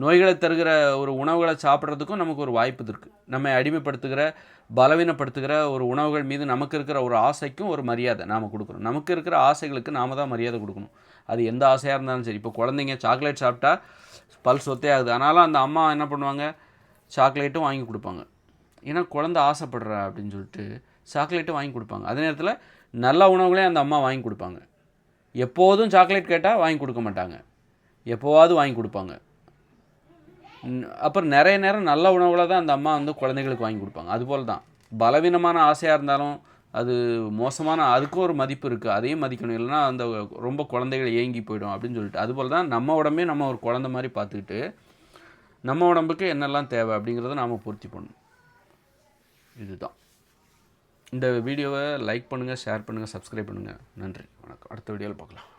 [SPEAKER 1] நோய்களை தருகிற ஒரு உணவுகளை சாப்பிட்றதுக்கும் நமக்கு ஒரு வாய்ப்பு இருக்குது. நம்மை அடிமைப்படுத்துகிற பலவீனப்படுத்துகிற ஒரு உணவுகள் மீது நமக்கு இருக்கிற ஒரு ஆசைக்கும் ஒரு மரியாதை நாம் கொடுக்கணும். நமக்கு இருக்கிற ஆசைகளுக்கு நாம் தான் மரியாதை கொடுக்கணும். அது எந்த ஆசையாக இருந்தாலும் சரி. இப்போ குழந்தைங்க சாக்லேட் சாப்பிட்டா பல் சொத்தே ஆகுது, ஆனாலும் அந்த அம்மா என்ன பண்ணுவாங்க, சாக்லேட்டும் வாங்கி கொடுப்பாங்க. ஏன்னா குழந்தை ஆசைப்படுறா அப்படின்னு சொல்லிட்டு சாக்லேட்டும் வாங்கி கொடுப்பாங்க. அதே நேரத்தில் நல்ல உணவுகளையும் அந்த அம்மா வாங்கி கொடுப்பாங்க. எப்போதும் சாக்லேட் கேட்டால் வாங்கி கொடுக்க மாட்டாங்க, எப்போவாவது வாங்கி கொடுப்பாங்க. அப்புறம் நிறைய நேரம் நல்ல உணவுகளை தான் அந்த அம்மா குழந்தைகளுக்கு வாங்கி கொடுப்பாங்க. அதுபோல் தான் பலவீனமான ஆசையாக இருந்தாலும் அது மோசமான, அதுக்கும் ஒரு மதிப்பு இருக்குது, அதையும் மதிக்கணும். இல்லைனா அந்த ரொம்ப குழந்தைகள் ஏங்கி போயிடும் அப்படின்னு சொல்லிட்டு. அதுபோல் தான் நம்ம உடம்பே நம்ம ஒரு குழந்தை மாதிரி பார்த்துக்கிட்டு நம்ம உடம்புக்கு என்னெல்லாம் தேவை அப்படிங்கிறத நாம் பூர்த்தி பண்ணணும். இதுதான். இந்த வீடியோவை லைக் பண்ணுங்கள், ஷேர் பண்ணுங்கள், சப்ஸ்கிரைப் பண்ணுங்கள். நன்றி, வணக்கம். அடுத்த வீடியோவில் பார்க்கலாம்.